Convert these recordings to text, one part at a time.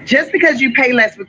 Just because you pay less with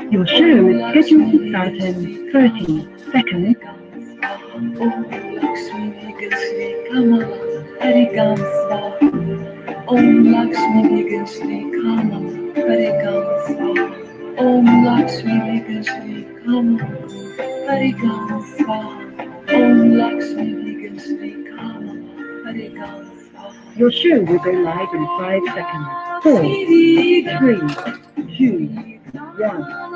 Your show is scheduled to start in 30 seconds. Your show will go live in 5 seconds. 4, 3, 2, 1.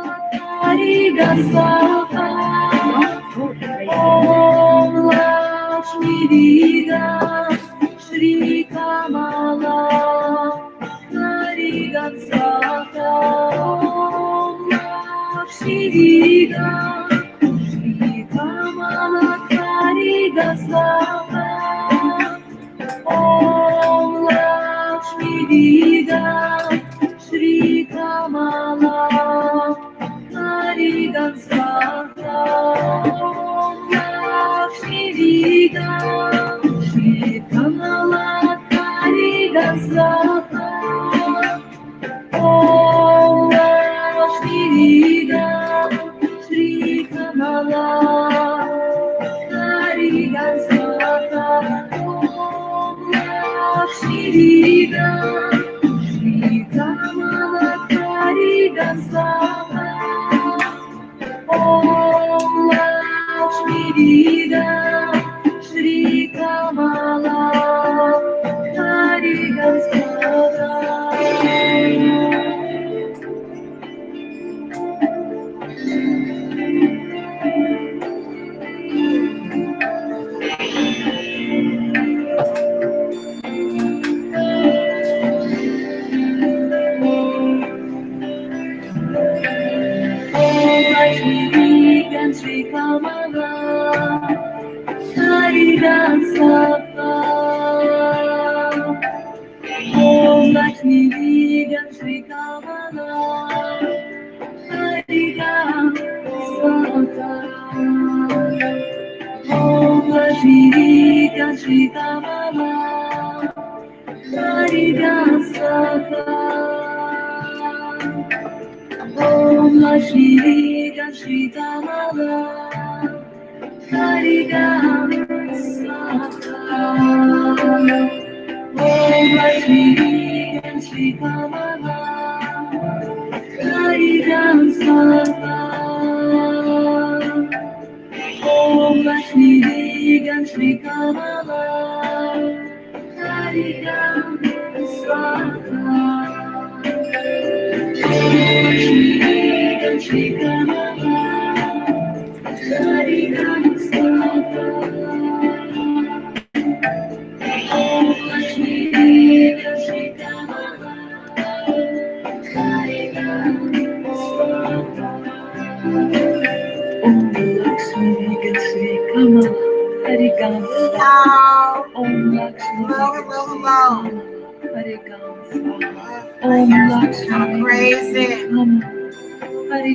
Om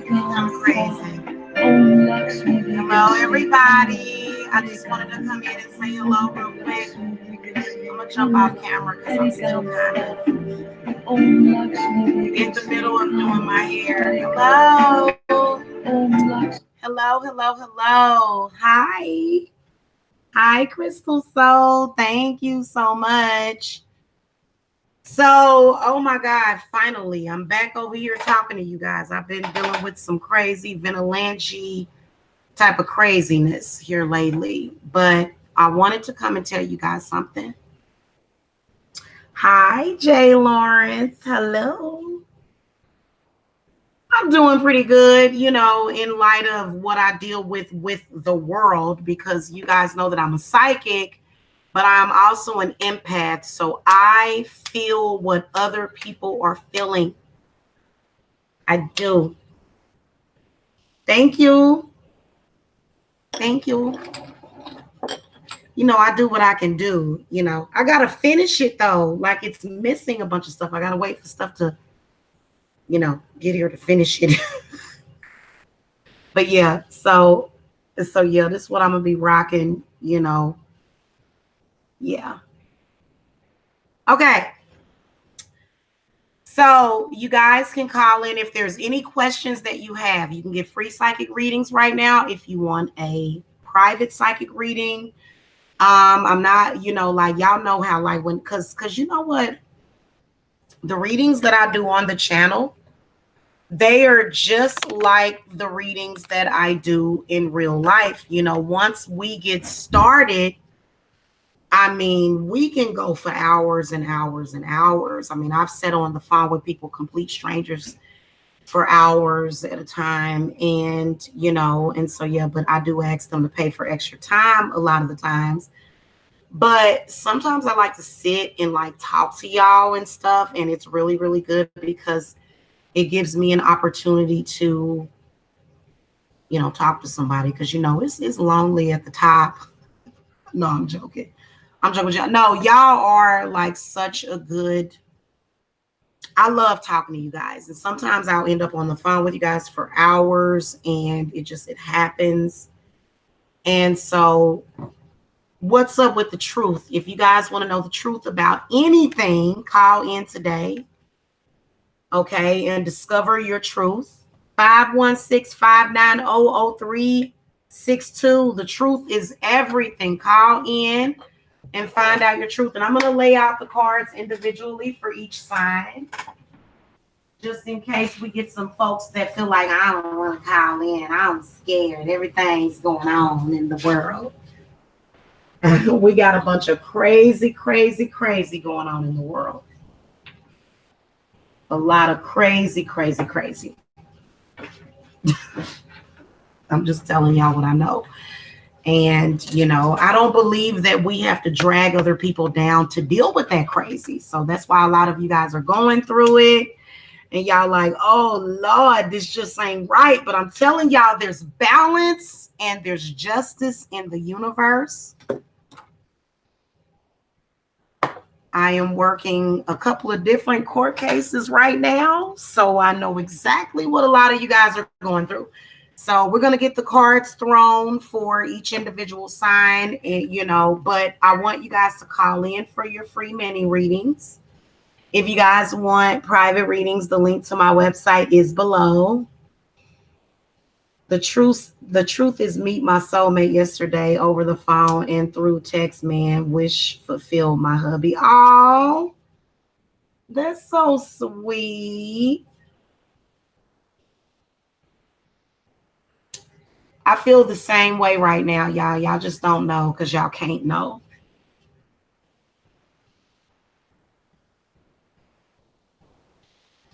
Kind of crazy. Hello, everybody. I just wanted to come in and say hello real quick. I'm gonna jump off camera because I'm still kind of in the middle of doing my hair. Hello. Hi, Crystal Soul. Thank you so much. So, oh my God, finally, I'm back over here talking to you guys. I've been dealing with some crazy Venalange type of craziness here lately, but I wanted to come and tell you guys something. Hi, Jay Lawrence. Hello. I'm doing pretty good, you know, in light of what I deal with the world, because you guys know that I'm a psychic, but I'm also an empath. So I feel what other people are feeling. I do. Thank you. You know, I do what I can do. You know, I got to finish it though. Like, it's missing a bunch of stuff. I got to wait for stuff to, you know, get here to finish it. But yeah, so yeah, this is what I'm going to be rocking, you know. Yeah. Okay. So you guys can call in if there's any questions that you have. You can get free psychic readings right now if you want a private psychic reading. I'm not, you know, like, y'all know how, like, when, cause you know what, the readings that I do on the channel, they are just like the readings that I do in real life. You know, once we get started, I mean, we can go for hours and hours and hours. I mean, I've sat on the phone with people, complete strangers, for hours at a time. And, you know, and so, yeah, but I do ask them to pay for extra time a lot of the times. But sometimes I like to sit and like talk to y'all and stuff. And it's really, really good because it gives me an opportunity to, you know, talk to somebody. Because, you know, it's lonely at the top. No, I'm joking. No, y'all are like such a good, I love talking to you guys. And sometimes I'll end up on the phone with you guys for hours, and it happens. And so what's up with the truth? If you guys want to know the truth about anything, call in today. Okay, and discover your truth. 516-590-0362. The truth is everything. Call in and find out your truth. And I'm going to lay out the cards individually for each sign, just in case we get some folks that feel like, I don't want to call in. I'm scared. Everything's going on in the world. We got a bunch of crazy going on in the world. A lot of crazy. I'm just telling y'all what I know. And, you know, I don't believe that we have to drag other people down to deal with that crazy. So that's why a lot of you guys are going through it. And y'all like, oh, Lord, this just ain't right. But I'm telling y'all, there's balance and there's justice in the universe. I am working a couple of different court cases right now. So I know exactly what a lot of you guys are going through. So we're going to get the cards thrown for each individual sign, and, but I want you guys to call in for your free mini readings. If you guys want private readings, the link to my website is below. The truth is meet my soulmate yesterday over the phone and through text, man. Wish fulfilled my hubby. Oh, that's so sweet. I feel the same way right now, y'all. Y'all just don't know because y'all can't know.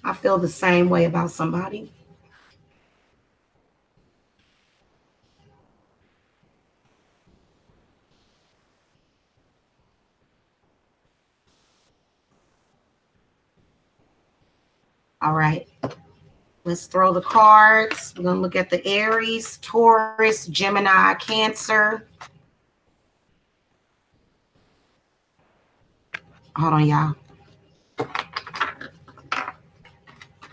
I feel the same way about somebody. All right. Let's throw the cards. We're going to look at the Aries, Taurus, Gemini, Cancer. Hold on, y'all.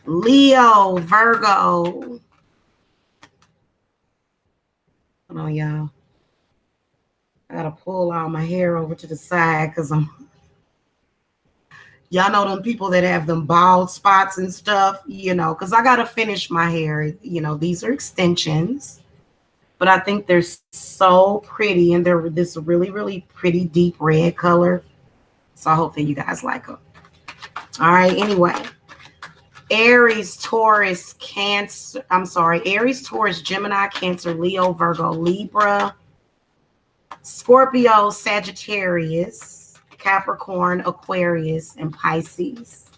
Leo, Virgo. Hold on, y'all. I got to pull all my hair over to the side because y'all know them people that have them bald spots and stuff, because I got to finish my hair. These are extensions, but I think they're so pretty, and they're this really, really pretty deep red color. So I hope that you guys like them. All right. Anyway, Aries, Taurus, Cancer. I'm sorry. Aries, Taurus, Gemini, Cancer, Leo, Virgo, Libra, Scorpio, Sagittarius, Capricorn, Aquarius, and Pisces.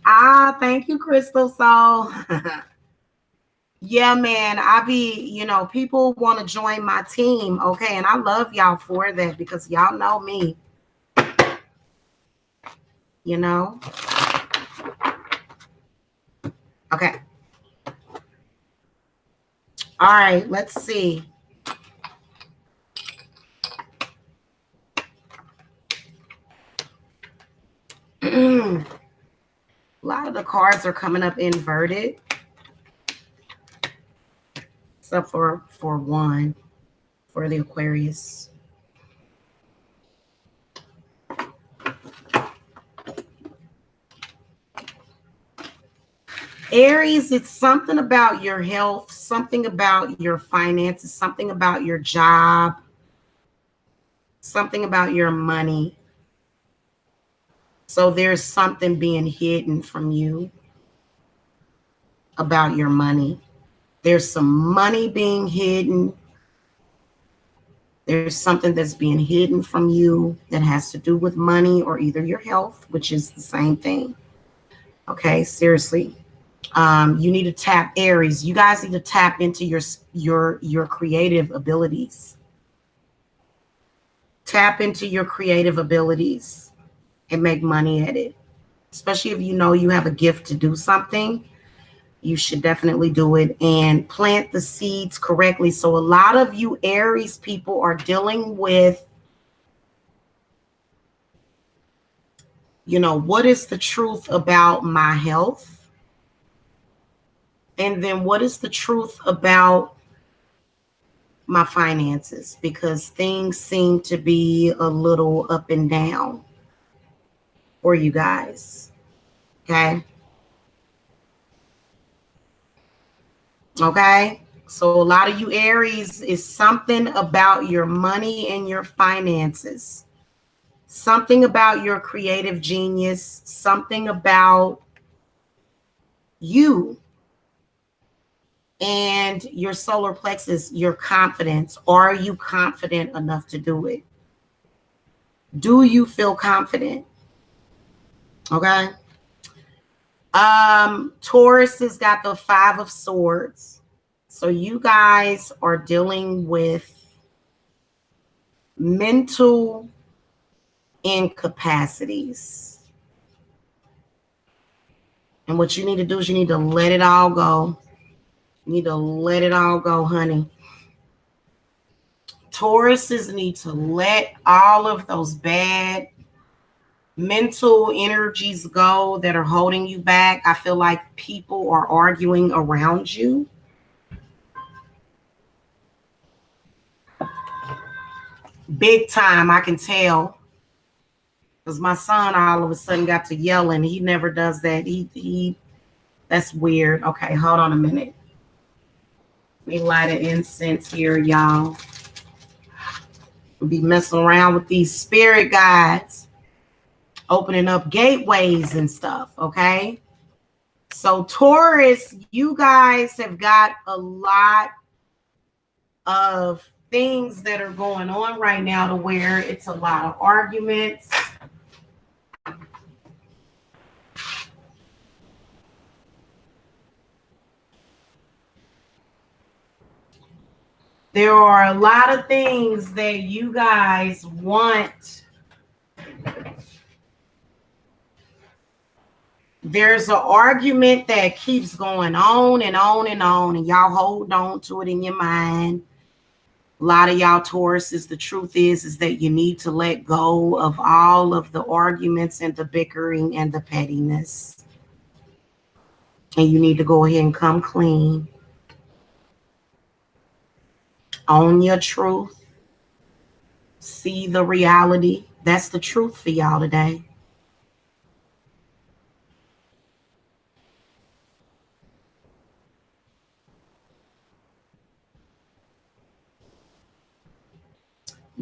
Thank you, Crystal. So, yeah, man, people want to join my team, okay? And I love y'all for that because y'all know me, Okay. All right, let's see. A lot of the cards are coming up inverted, except for one, for the Aquarius. Aries, it's something about your health, something about your finances, something about your job, something about your money. So there's something being hidden from you about your money. There's some money being hidden. There's something that's being hidden from you that has to do with money or either your health, which is the same thing. Okay, seriously. You need to tap Aries. You guys need to tap into your creative abilities. Tap into your creative abilities and make money at it. Especially if you know you have a gift to do something, you should definitely do it and plant the seeds correctly. So a lot of you Aries people are dealing with, what is the truth about my health? And then what is the truth about my finances? Because things seem to be a little up and down for you guys. Okay. Okay. So a lot of you Aries is something about your money and your finances. Something about your creative genius. Something about you and your solar plexus, your confidence. Are you confident enough to do it? Do you feel confident? Okay. Taurus has got the 5 of Swords. So you guys are dealing with mental incapacities. And what you need to do is you need to let it all go. You need to let it all go, honey. Tauruses need to let all of those bad mental energies go that are holding you back. I feel like people are arguing around you. Big time, I can tell. Because my son all of a sudden got to yelling. He never does that. He that's weird. Okay, hold on a minute. Let me light an incense here, y'all. Be messing around with these spirit guides, opening up gateways and stuff, okay? So Taurus, you guys have got a lot of things that are going on right now to where it's a lot of arguments. There are a lot of things that you guys want. There's an argument that keeps going on and on and on, and y'all hold on to it in your mind. A lot of y'all Tauruses, the truth is that you need to let go of all of the arguments and the bickering and the pettiness. And you need to go ahead and come clean. Own your truth. See the reality. That's the truth for y'all today.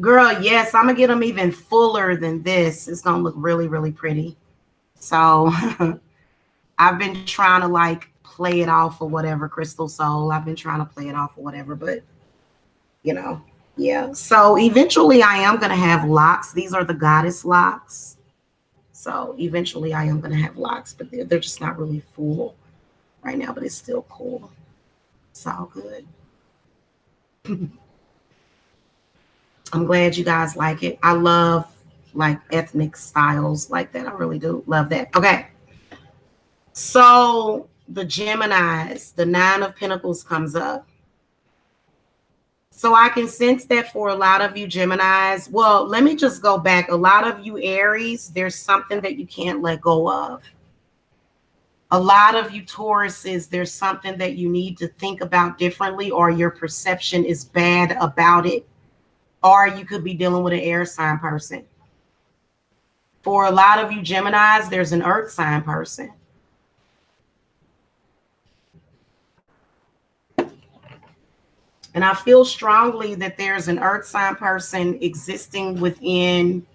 Girl, yes, I'm going to get them even fuller than this. It's going to look really, really pretty. So I've been trying to like play it off or whatever, Crystal Soul. I've been trying to play it off or whatever, but you know, yeah. So eventually I am going to have locks. These are the goddess locks. So eventually I am going to have locks, but they're just not really full right now, but it's still cool. It's all good. I'm glad you guys like it. I love like ethnic styles like that. I really do love that. Okay. So the Geminis, the 9 of Pentacles comes up. So I can sense that for a lot of you Geminis. Well, let me just go back. A lot of you Aries, there's something that you can't let go of. A lot of you Tauruses, there's something that you need to think about differently, or your perception is bad about it. Or you could be dealing with an air sign person. For a lot of you Geminis, there's an earth sign person. And I feel strongly that there's an earth sign person existing within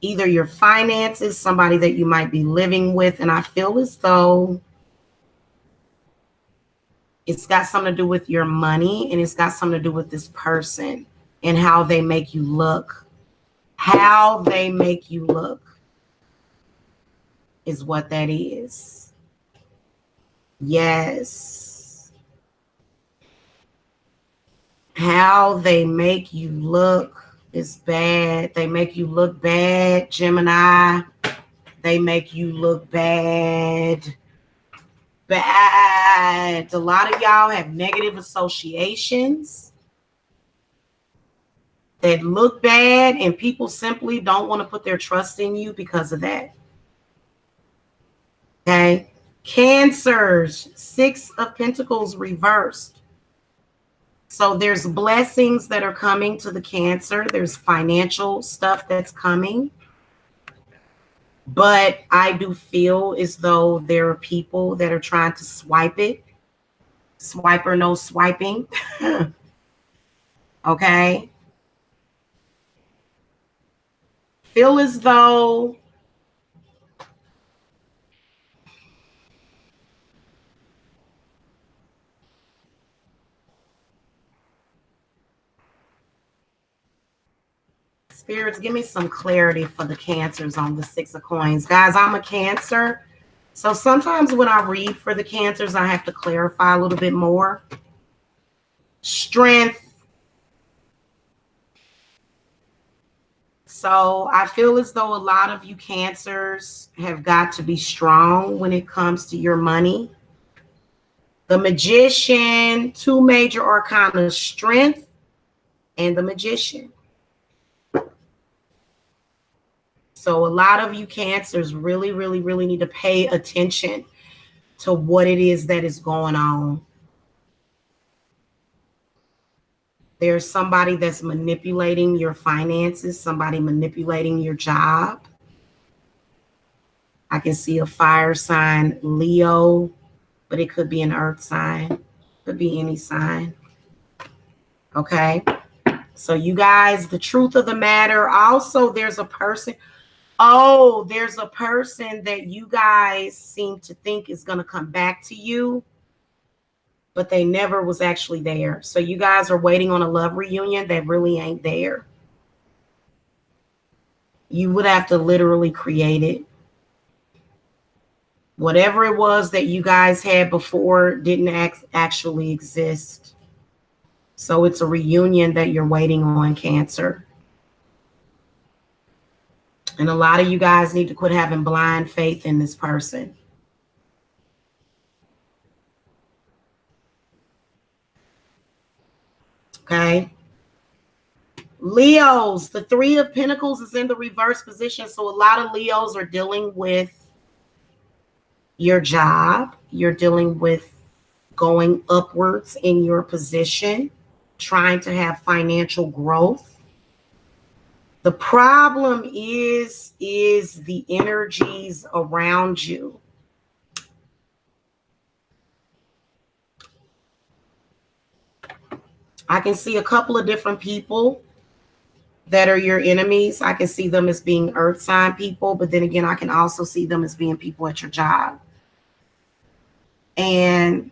either your finances, somebody that you might be living with. And I feel as though it's got something to do with your money, and it's got something to do with this person and how they make you look. How they make you look is what that is. Yes. How they make you look is bad. They make you look bad, Gemini. They make you look bad. Bad. A lot of y'all have negative associations that look bad, and people simply don't want to put their trust in you because of that. Okay. Cancers, 6 of Pentacles reversed. So there's blessings that are coming to the Cancer. There's financial stuff that's coming. But I do feel as though there are people that are trying to swipe it. Swiper, no swiping. Okay. Feel as though spirits, give me some clarity for the Cancers on the 6 of Coins. Guys, I'm a Cancer. So sometimes when I read for the Cancers, I have to clarify a little bit more. Strength. So I feel as though a lot of you Cancers have got to be strong when it comes to your money. The Magician, 2 major arcana, Strength and the Magician. So a lot of you Cancers really, really, really need to pay attention to what it is that is going on. There's somebody that's manipulating your finances, somebody manipulating your job. I can see a fire sign, Leo, but it could be an earth sign. Could be any sign. Okay. So you guys, the truth of the matter, also there's a person. Oh, there's a person that you guys seem to think is going to come back to you, but they never was actually there. So you guys are waiting on a love reunion that really ain't there. You would have to literally create it. Whatever it was that you guys had before didn't actually exist. So it's a reunion that you're waiting on, Cancer. And a lot of you guys need to quit having blind faith in this person. Okay. Leos, the Three of Pentacles is in the reverse position. So a lot of Leos are dealing with your job. You're dealing with going upwards in your position, trying to have financial growth. The problem is the energies around you. I can see a couple of different people that are your enemies. I can see them as being earth sign people, but then again, I can also see them as being people at your job. And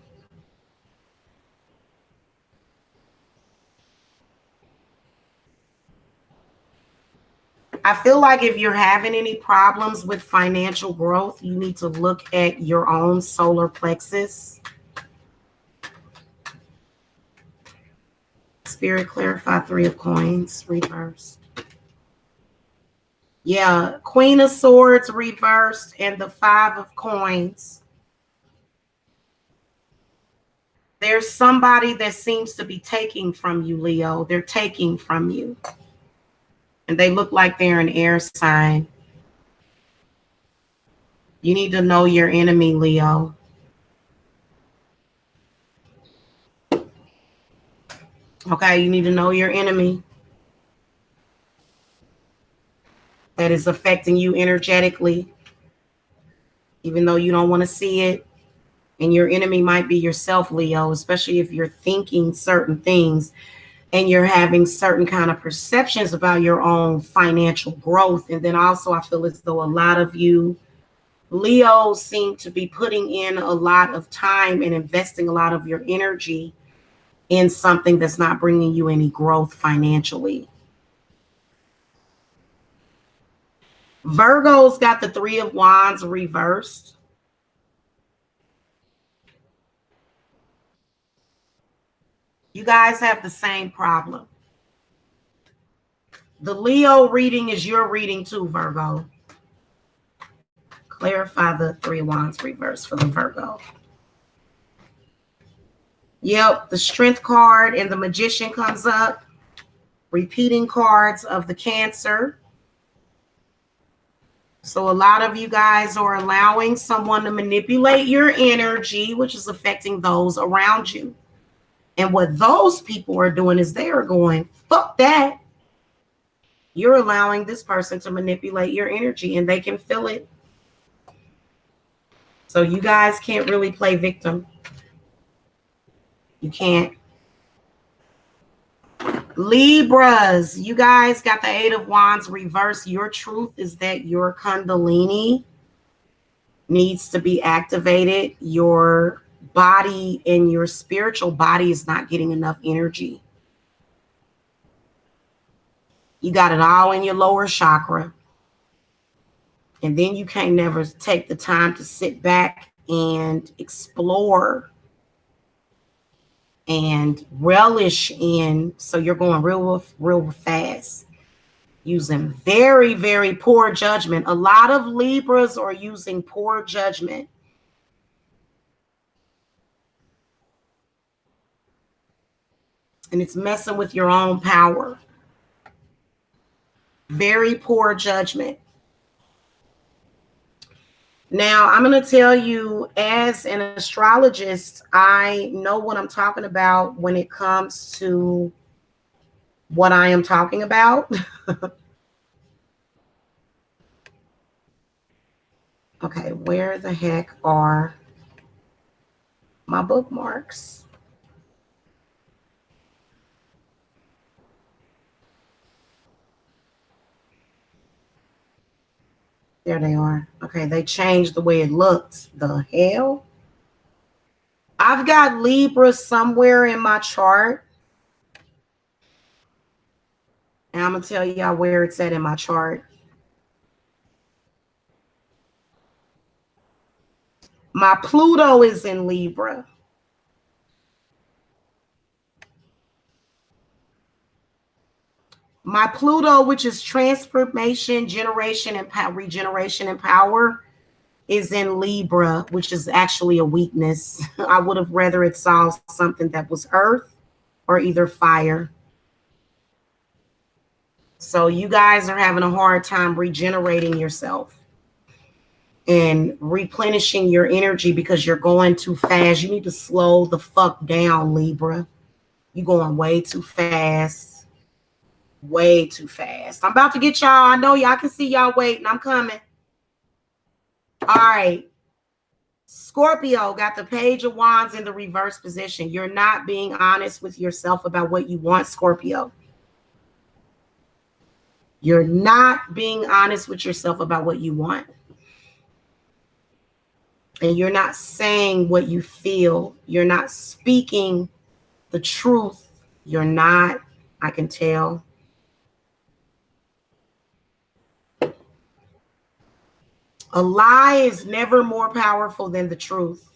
I feel like if you're having any problems with financial growth, you need to look at your own solar plexus. Spirit, clarify Three of Coins, reversed. Yeah, Queen of Swords reversed and the Five of Coins. There's somebody that seems to be taking from you, Leo. They're taking from you. And they look like they're an air sign. You need to know your enemy, Leo. Okay, you need to know your enemy that is affecting you energetically, even though you don't want to see it. And your enemy might be yourself, Leo, especially if you're thinking certain things and you're having certain kind of perceptions about your own financial growth. And then also I feel as though a lot of you Leos seem to be putting in a lot of time and investing a lot of your energy in something that's not bringing you any growth financially. Virgo's got the Three of Wands reversed. You guys have the same problem. The Leo reading is your reading too, Virgo. Clarify the Three of Wands reverse for the Virgo. Yep, the Strength card and the Magician comes up. Repeating cards of the Cancer. So a lot of you guys are allowing someone to manipulate your energy, which is affecting those around you. And what those people are doing is they are going, fuck that. You're allowing this person to manipulate your energy and they can feel it. So you guys can't really play victim. You can't. Libras, you guys got the Eight of Wands reversed. Your truth is that your Kundalini needs to be activated. Your body and your spiritual body is not getting enough energy. You got it all in your lower chakra. And then you can't never take the time to sit back and explore and relish in. So you're going real fast, using very, very poor judgment. A lot of Libras are using poor judgment. And it's messing with your own power. Very poor judgment. Now, I'm going to tell you, as an astrologist, I know what I'm talking about when it comes to what I am talking about. Okay, where the heck are my bookmarks? There they are. Okay, they changed the way it looked. The hell? I've got Libra somewhere in my chart. And I'm going to tell y'all where it's at in my chart. My Pluto is in Libra. My Pluto, which is transformation, generation, and regeneration and power, is in Libra, which is actually a weakness. I would have rather it saw something that was earth or either fire. So you guys are having a hard time regenerating yourself and replenishing your energy because you're going too fast. You need to slow the fuck down, Libra. You're going way too fast. Way too fast. I'm about to get y'all. I know y'all can see y'all waiting. I'm coming. All right. Scorpio got the Page of Wands in the reverse position. You're not being honest with yourself about what you want, Scorpio. You're not being honest with yourself about what you want. And you're not saying what you feel. You're not speaking the truth. You're not, I can tell. A lie is never more powerful than the truth.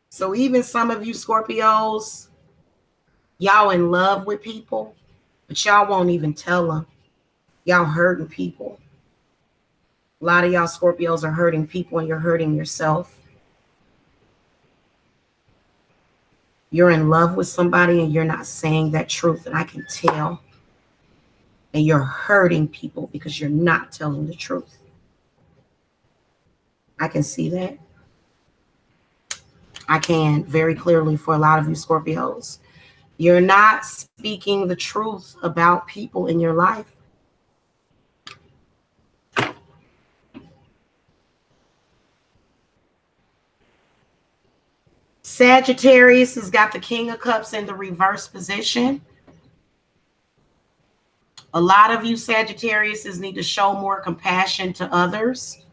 So even some of you Scorpios, y'all in love with people, but y'all won't even tell them. Y'all hurting people. A lot of y'all Scorpios are hurting people and you're hurting yourself. You're in love with somebody and you're not saying that truth, and I can tell. And you're hurting people because you're not telling the truth. I can see that. I can very clearly for a lot of you Scorpios. You're not speaking the truth about people in your life. Sagittarius has got the King of Cups in the reverse position. A lot of you Sagittariuses need to show more compassion to others.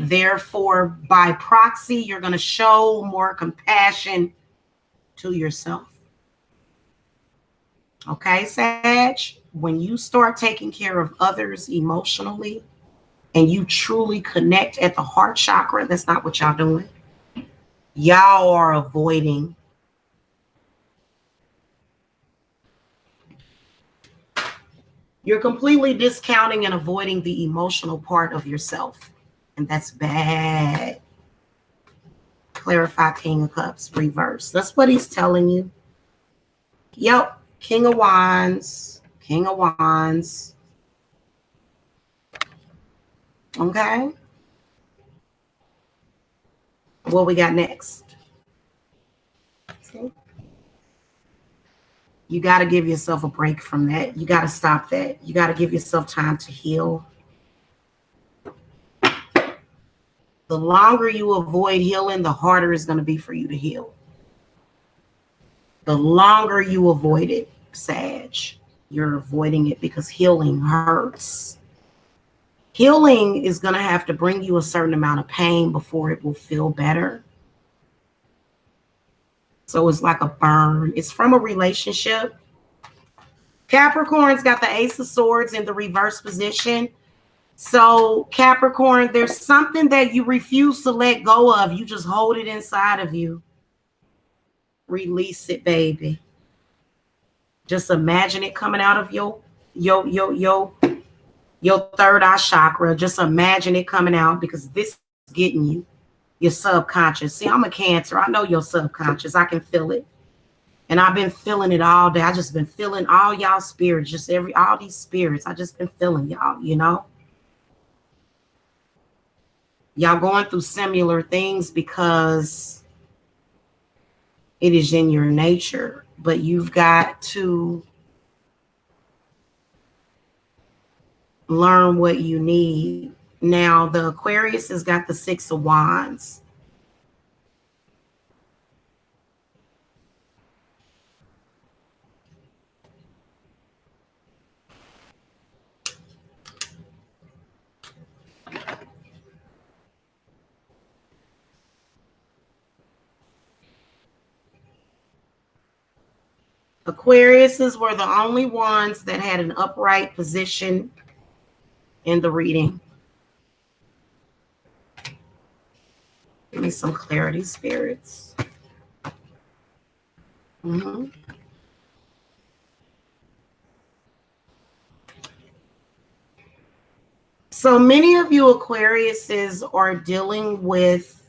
Therefore, by proxy, you're going to show more compassion to yourself. Okay, Sag? When you start taking care of others emotionally and you truly connect at the heart chakra, that's not what y'all doing. Y'all are avoiding. You're completely discounting and avoiding the emotional part of yourself. And that's bad. Clarify King of Cups, reverse. That's what he's telling you. Yep. King of Wands. King of Wands. Okay. What we got next? Okay. You got to give yourself a break from that. You got to stop that. You got to give yourself time to heal. The longer you avoid healing, the harder it's going to be for you to heal. The longer you avoid it, Sag, you're avoiding it because healing hurts. Healing is going to have to bring you a certain amount of pain before it will feel better. So it's like a burn. It's from a relationship. Capricorn's got the Ace of Swords in the reverse position. So Capricorn, there's something that you refuse to let go of. You just hold it inside of you. Release it, baby. Just imagine it coming out of your third eye chakra. Just imagine it coming out because this is getting you. Your subconscious. See, I'm a Cancer. I know your subconscious. I can feel it. And I've been feeling it all day. I just been feeling all y'all spirits, just all these spirits. I just been feeling y'all, you know. Y'all going through similar things because it is in your nature, but you've got to learn what you need. Now, the Aquarius has got the Six of Wands. Aquariuses were the only ones that had an upright position in the reading. Give me some clarity, spirits. Mm-hmm. So many of you Aquariuses are dealing with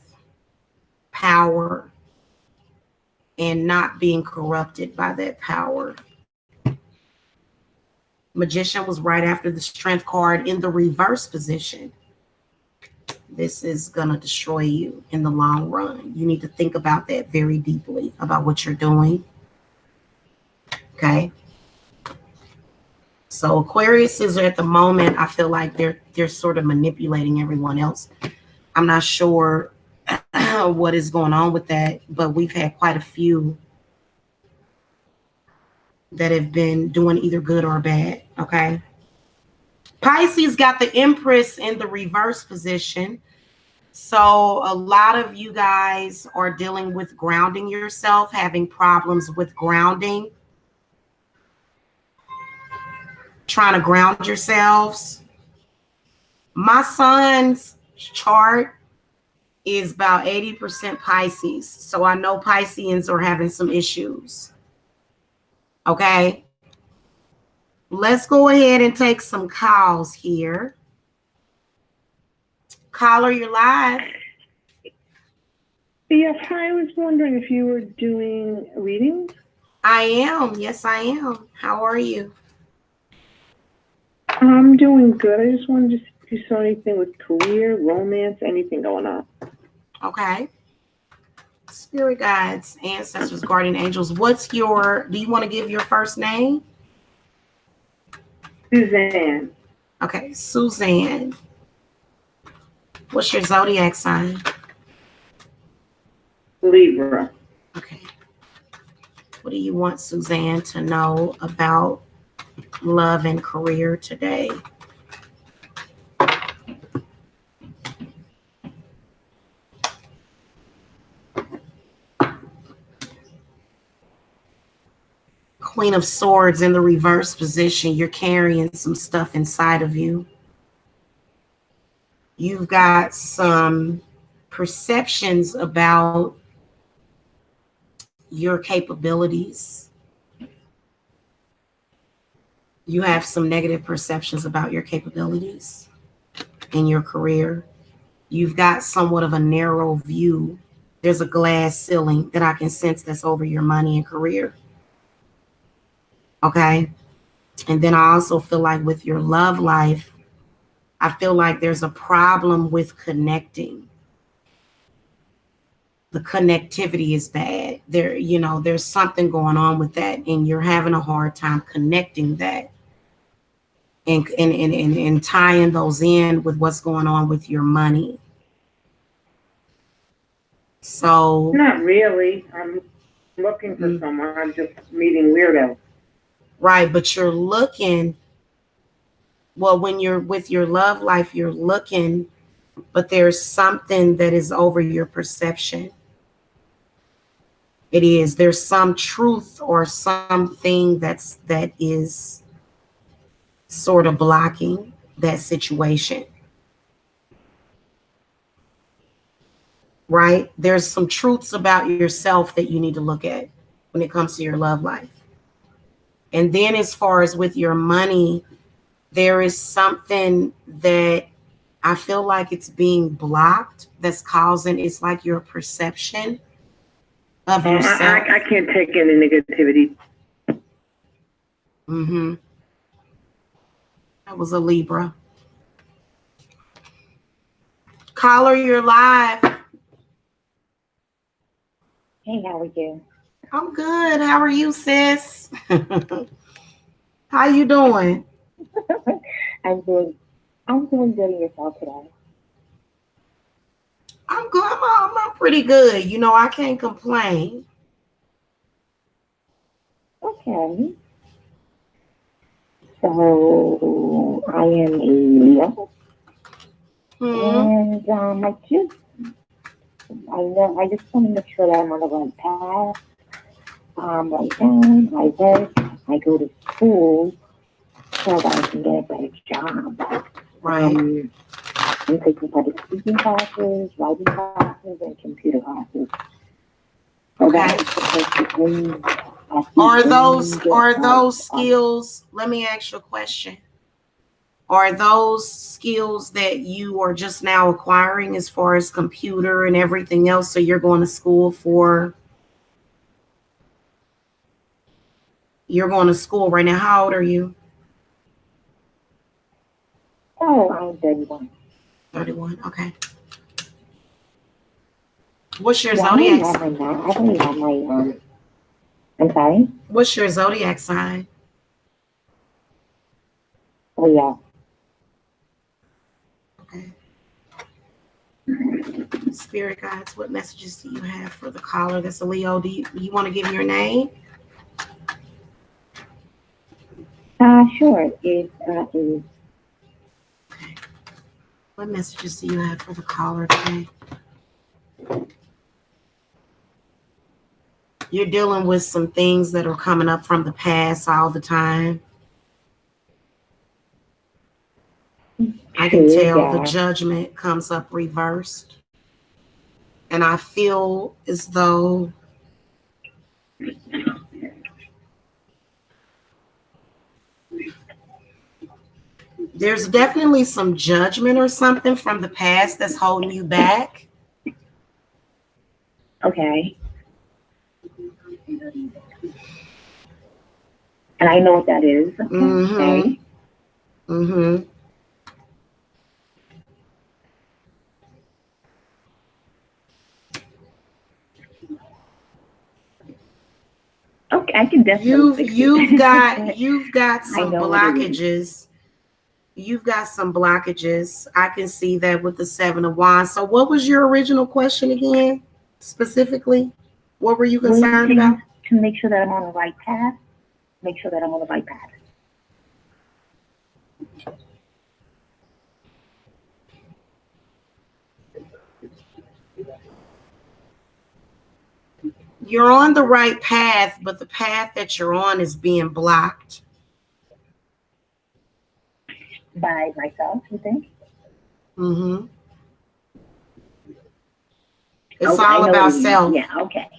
power and not being corrupted by that power. Magician was right after the Strength card in the reverse position. This is going to destroy you in the long run. You need to think about that very deeply, about what you're doing. Okay. So Aquariuses are at the moment, I feel like they're sort of manipulating everyone else. I'm not sure what is going on with that, but we've had quite a few that have been doing either good or bad. Okay. Pisces got the Empress in the reverse position. So a lot of you guys are dealing with grounding yourself, having problems with grounding, trying to ground yourselves. My son's chart is about 80% Pisces. So I know Pisceans are having some issues. Okay. Let's go ahead and take some calls here. Caller, you're live. Yes, hi, I was wondering if you were doing readings? I am. Yes, I am. How are you? I'm doing good. I just wanted to see if you saw anything with career, romance, anything going on. Okay. Spirit guides, ancestors, guardian angels. Do you want to give your first name? Suzanne. Okay, Suzanne. What's your zodiac sign? Libra. Okay. What do you want Suzanne to know about love and career today? Queen of Swords in the reverse position. You're carrying some stuff inside of you. You've got some perceptions about your capabilities. You have some negative perceptions about your capabilities in your career. You've got somewhat of a narrow view. There's a glass ceiling that I can sense that's over your money and career. Okay. And then I also feel like with your love life, I feel like there's a problem with connecting. The connectivity is bad. There's something going on with that, and you're having a hard time connecting that and tying those in with what's going on with your money. So Not really. I'm looking for someone. I'm just meeting weirdos. Right, but you're looking, well, when you're with your love life, you're looking, but there's something that is over your perception. It is. There's some truth or something that is sort of blocking that situation. Right? There's some truths about yourself that you need to look at when it comes to your love life. And then as far as with your money, there is something that I feel like it's being blocked that's causing, it's like your perception of yourself. I can't take any negativity. Mm-hmm. That was a Libra. Caller, you're live. Hey, how are you? I'm good. How are you, sis? How you doing? I'm doing, I'm doing good in yourself today. I'm good. I'm pretty good. You know, I can't complain. Okay. So I am a Leo, Hmm. and I just want to make sure that I'm on the right path. Right now, I work, I go to school so that I can get a better job. Right. I'm taking public speaking classes, writing classes, and computer classes. So that Okay. is supposed to bring Are those um, skills? Let me ask you a question. Are those skills that you are just now acquiring as far as computer and everything else? So you're going to school for, you're going to school right now. How old are you? oh, I'm 31. 31. Okay. What's your Yeah, I already zodiac? have my math. I already have my I'm sorry. What's your zodiac sign? Oh yeah. Okay. Spirit guides, what messages do you have for the caller that's a Leo? Do you want to give your name? Sure. It is Okay. What messages do you have for the caller today? You're dealing with some things that are coming up from the past all the time. I can true. tell the Yeah. judgment comes up reversed. And I feel as though there's definitely some judgment or something from the past that's holding you back. Okay. And I know what that is. Mm-hmm. Okay. Mm-hmm. Okay. I can definitely You've fix you've got it. you've got I some know what it is. blockages. You've got some blockages. I can see that with the 7 of Wands. So what was your original question again? Specifically? What were you What are you concerned about? saying to make sure that I'm on the right path? Make sure that I'm on the right path. You're on the right path, but the path that you're on is being blocked. By myself, you think? Mm-hmm. It's Okay, I all know what about it is. self. Yeah, okay.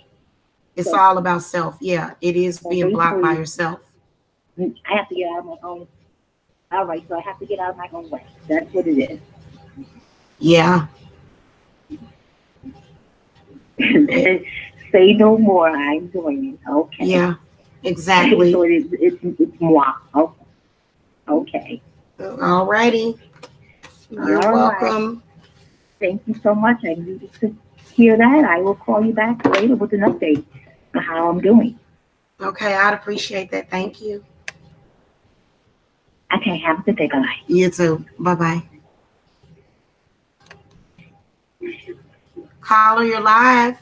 It's So, all about self. Yeah, it is so being blocked by basically, yourself. I have to get out of my own. All right, so I have to get out of my own way. That's what it Yeah. is. It, Say no more. I'm doing it. Okay. yeah. So Exactly. it's moi. Oh, okay. All righty. You're All right. welcome. Thank you so much. I needed to hear that. I will call you back later with an update on how I'm doing. Okay, I'd appreciate that. Thank you. Okay, have a good day. Bye. You too. Bye-bye. Caller, you're live.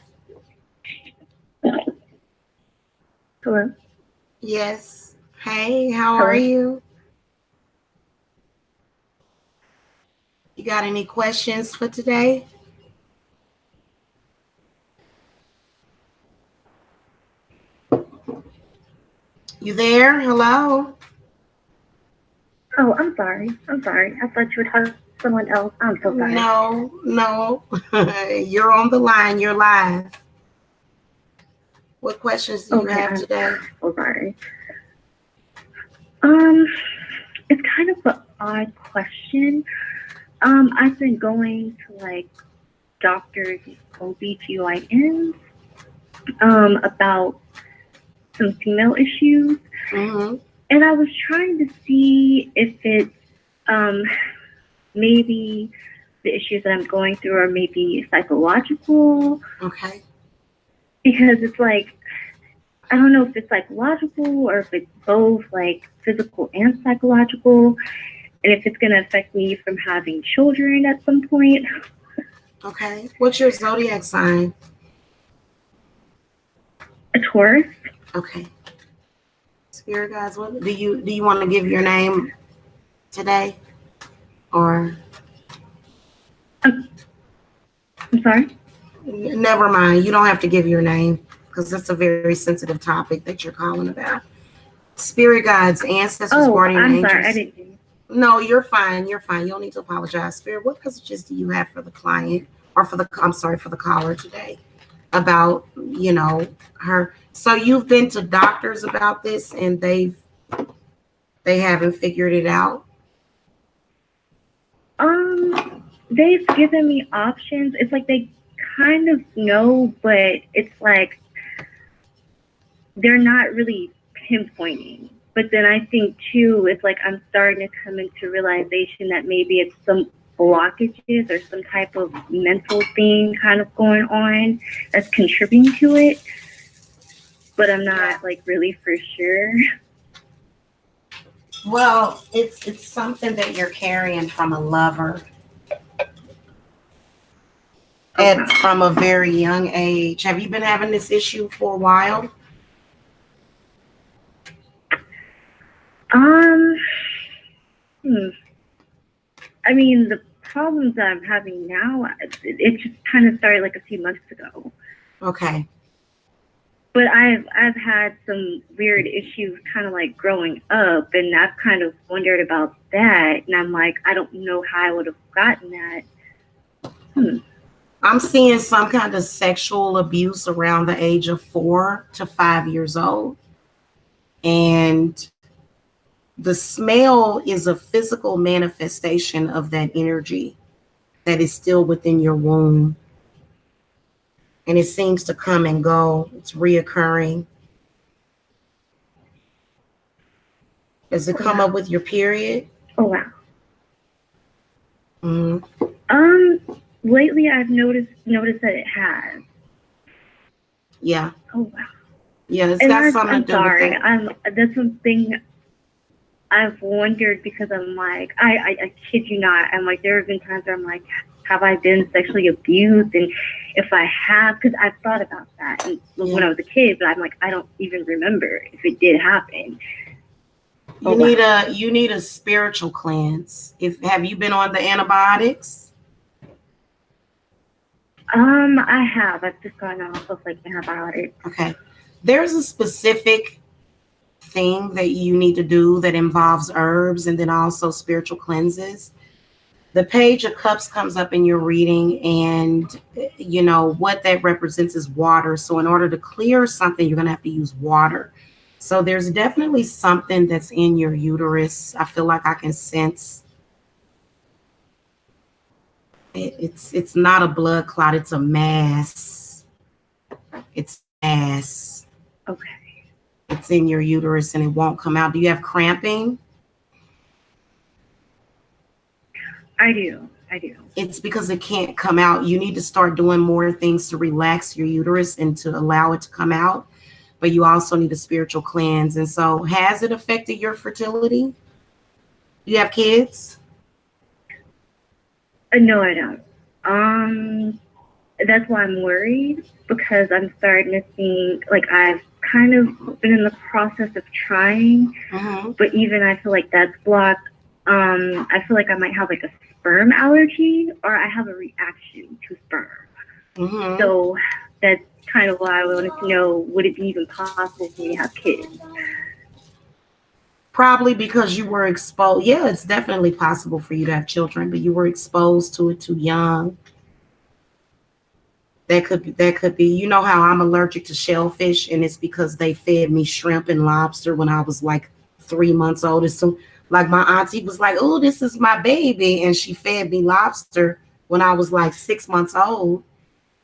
Hello. Yes. Hey, how are Hello. you? You got any questions for today? You there? Hello? Oh, I'm sorry. I'm sorry. I thought you would have someone else. I'm so sorry. No, no. You're on the line. You're live. What questions do you Okay, have I'm today? so sorry. Um, it's kind of an odd question. I've been going to like doctors, OBGYNs, about some female issues, Mm-hmm. and I was trying to see if it's um maybe the issues that I'm going through are maybe psychological, Okay. because it's like, I don't know if it's psychological or if it's both, like physical and psychological, and if it's going to affect me from having children at some point. Okay. What's your zodiac sign? A Taurus. Okay. Spirit guides, what do you want to give your name today? Or I'm sorry? never mind. You don't have to give your name because that's a very sensitive topic that you're calling about. Spirit guides, ancestors, Oh, guardian I'm angels. sorry. I didn't. No, you're fine. You're fine. You don't need to apologize. Spirit, what messages do you have for the client or I'm sorry, for the caller today about, her? So you've been to doctors about this and they haven't figured it out. They've given me options. It's like they kind of know, but it's like they're not really pinpointing. But then I think too, it's like I'm starting to come into realization that maybe it's some blockages or some type of mental thing kind of going on that's contributing to it. But I'm not like really for sure. Well, it's something that you're carrying from a lover and from a very young age. Have you been having this issue for a while? I mean, the problems that I'm having now, it just kind of started like a few months ago. Okay. But I've had some weird issues kind of like growing up, and I've kind of wondered about that. And I'm like, I don't know how I would have gotten that. I'm seeing some kind of sexual abuse around the age of 4 to 5 years old. And the smell is a physical manifestation of that energy that is still within your womb. And it seems to come and go. It's reoccurring. Does it come up with your period? Oh, wow. Mm-hmm. Lately I've noticed that it has. Yeah. Oh, wow. Yeah, it's got something to do sorry. with that. That's something I've wondered, because I'm like, I kid you not. I'm like, there have been times where I'm like, have I been sexually abused? And if I have, because I've thought about that when I was a kid, but I'm like, I don't even remember if it did happen. You need a spiritual cleanse. Have you been on the antibiotics? I have. I've just gone off of like antibiotics. Okay. There's a specific thing that you need to do that involves herbs and then also spiritual cleanses. The Page of Cups comes up in your reading, and what that represents is water. So in order to clear something, you're going to have to use water. So there's definitely something that's in your uterus. I feel like I can sense it's not a blood clot, it's a mass. It's a mass. Okay. It's in your uterus and it won't come out. Do you have cramping? I do. It's because it can't come out. You need to start doing more things to relax your uterus and to allow it to come out. But you also need a spiritual cleanse. And so, has it affected your fertility? Do you have kids? No, I don't. That's why I'm worried, because I'm starting to think like I've kind of been in the process of trying, but even I feel like that's blocked. I feel like I might have like a sperm allergy, or I have a reaction to sperm. So that's kind of why I wanted to know, would it be even possible for me to have kids? Probably because you were exposed. Yeah, it's definitely possible for you to have children, but you were exposed to it too young. That could be. You know how I'm allergic to shellfish, and it's because they fed me shrimp and lobster when I was like 3 months old. So like my auntie was like, "Oh, this is my baby," and she fed me lobster when I was like 6 months old.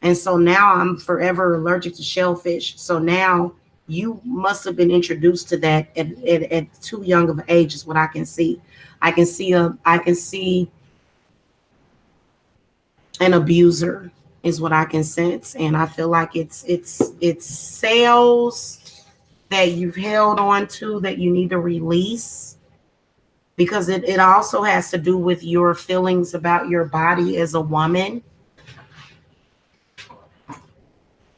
And so now I'm forever allergic to shellfish. So now you must have been introduced to that at too young of an age is what I can see. I can see an abuser is what I can sense. And I feel like it's sales that you've held on to that you need to release, because it also has to do with your feelings about your body as a woman.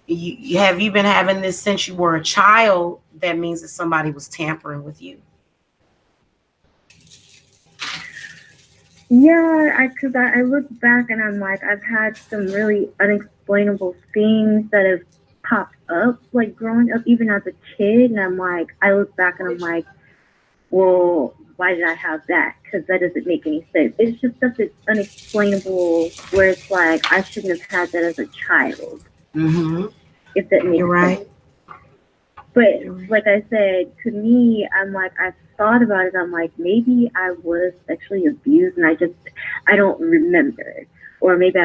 Have you been having this since you were a child? That means that somebody was tampering with you. Yeah, because I look back and I'm like, I've had some really unexplainable things that have popped up, like growing up, even as a kid. And I'm like, I look back and I'm like, well, why did I have that? Because that doesn't make any sense. It's just stuff that's unexplainable, where it's like, I shouldn't have had that as a child, Mm-hmm. if that makes You're sense. right. But You're right. like I said, to me, I'm like, I've thought about it. I'm like, maybe I was sexually abused and I don't remember. Or maybe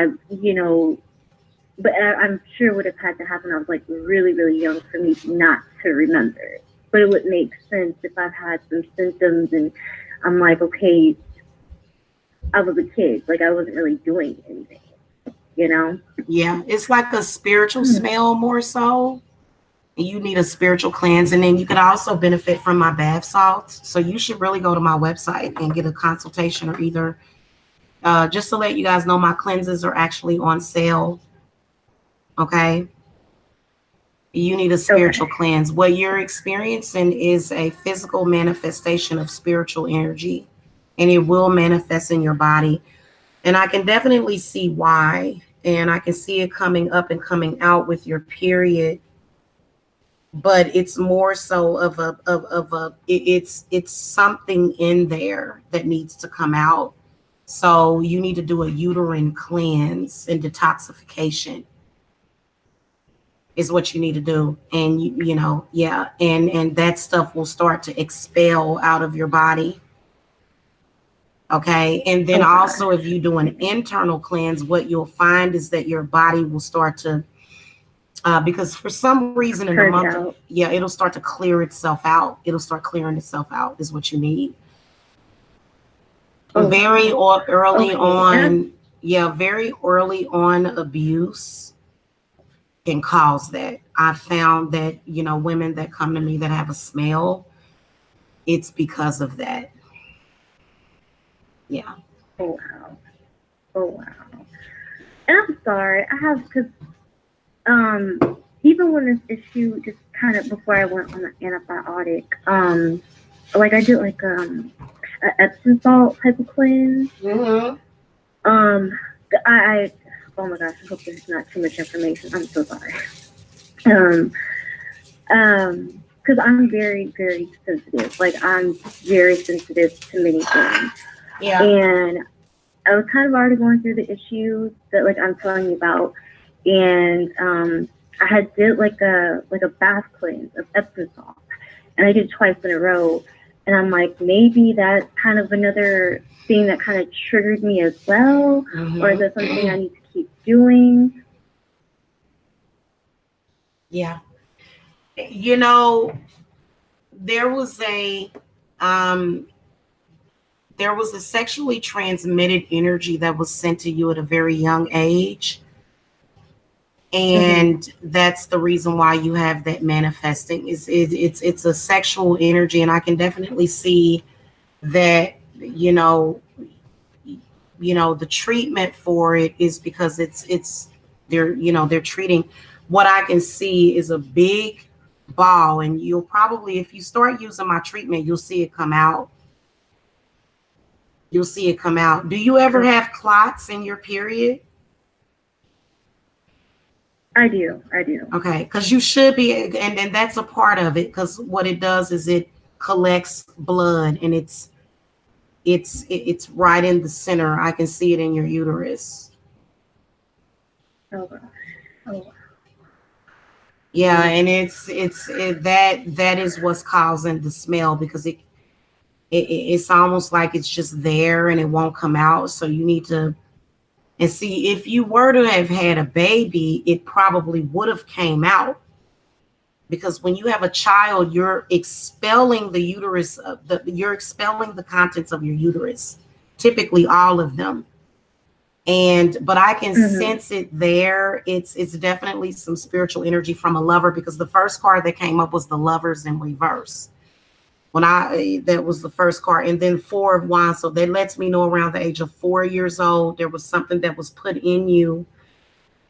but I'm sure it would have had to happen. I was like really, really young for me not to remember. But it would make sense if I've had some symptoms and I'm like, okay, I was a kid. Like I wasn't really doing anything, you know? Yeah, it's like a spiritual Hmm. smell more so. You need a spiritual cleanse, and then you could also benefit from my bath salts. So you should really go to my website and get a consultation, or either just to let you guys know, my cleanses are actually on sale. Okay, you need a spiritual Okay. cleanse. What you're experiencing is a physical manifestation of spiritual energy, and it will manifest in your body. And I can definitely see why, and I can see it coming up and coming out with your period. But it's more so it's something in there that needs to come out. So you need to do a uterine cleanse and detoxification is what you need to do. And yeah, and that stuff will start to expel out of your body. Okay, and then Okay. also if you do an internal cleanse, what you'll find is that your body will start to because for some reason in the Purge month of, out. yeah, it'll start to clear itself out. It'll start clearing itself out is what you need. Oh Very wow. early Okay. on, yeah, very early on abuse can cause that. I found that, women that come to me that have a smell, it's because of that. Yeah. Oh wow. Oh wow. And I'm sorry. I have because um even when this issue just kind of before I went on the antibiotic, like I did like a Epsom salt type of cleanse. Mm-hmm. Um, I oh my gosh, I hope this is not too much information. I'm so sorry. Um, because I'm very very sensitive. Like I'm very sensitive to many things, Yeah. and I was kind of already going through the issues that like I'm telling you about, and I had did like a bath cleanse of Epsom salt, and I did twice in a row, and I'm like maybe that's kind of another thing that kind of triggered me as well, or is that something I Mm-hmm. need to keep doing? Yeah. You know, there was a um there was a sexually transmitted energy that was sent to you at a very young age, Hmm. and that's the reason why you have that manifesting. It's a sexual energy, and I can definitely see that. The treatment for it is because they're treating. What I can see is a big ball, and you'll probably, if you start using my treatment, you'll see it come out. You'll see it come out. Do you ever Okay. have clots in your period? I do. I do. Okay, because you should be, and that's a part of it. Because what it does is it collects blood, and it's right in the center. I can see it in your uterus. Oh gosh. Oh. Yeah, Mm. and that is what's causing the smell, because it's almost like it's just there and it won't come out. So you need to, and see, if you were to have had a baby, it probably would have came out, because when you have a child, you're expelling the uterus, you're expelling the contents of your uterus, typically all of them. But I can Mm-hmm. sense it there. It's definitely some spiritual energy from a lover, because the first card that came up was the Lovers in reverse. That was the first card, and then Four of Wands. So that lets me know around the age of 4 years old, there was something that was put in you,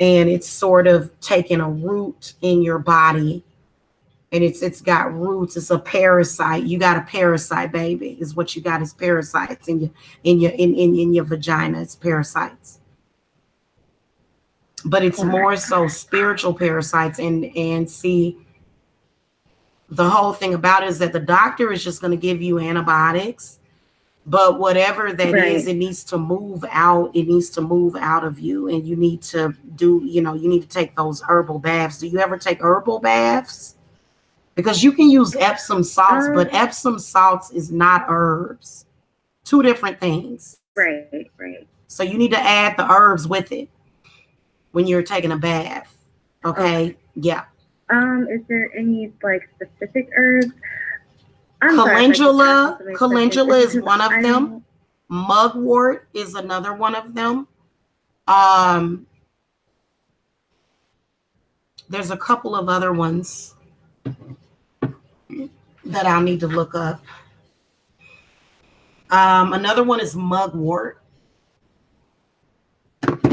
and it's sort of taken a root in your body, and it's got roots. It's a parasite. You got a parasite, baby. Is what you got, is parasites in your vagina. It's parasites, but it's more so spiritual parasites. And see, the whole thing about it is that the doctor is just going to give you antibiotics, but whatever that is, Right. it needs to move out. It needs to move out of you, and you need to you need to take those herbal baths. Do you ever take herbal baths? Because you can use Epsom salts, Um. but Epsom salts is not herbs. Two different things. Right. Right. So you need to add the herbs with it when you're taking a bath. Okay. Okay? Yeah. Is there any like specific herbs? I'm sorry if I keep asking Calendula. so many questions. Calendula It's is because one of I them. don't. Mugwort is another one of them. Um, there's a couple of other ones that I'll need to look up. Another one is mugwort.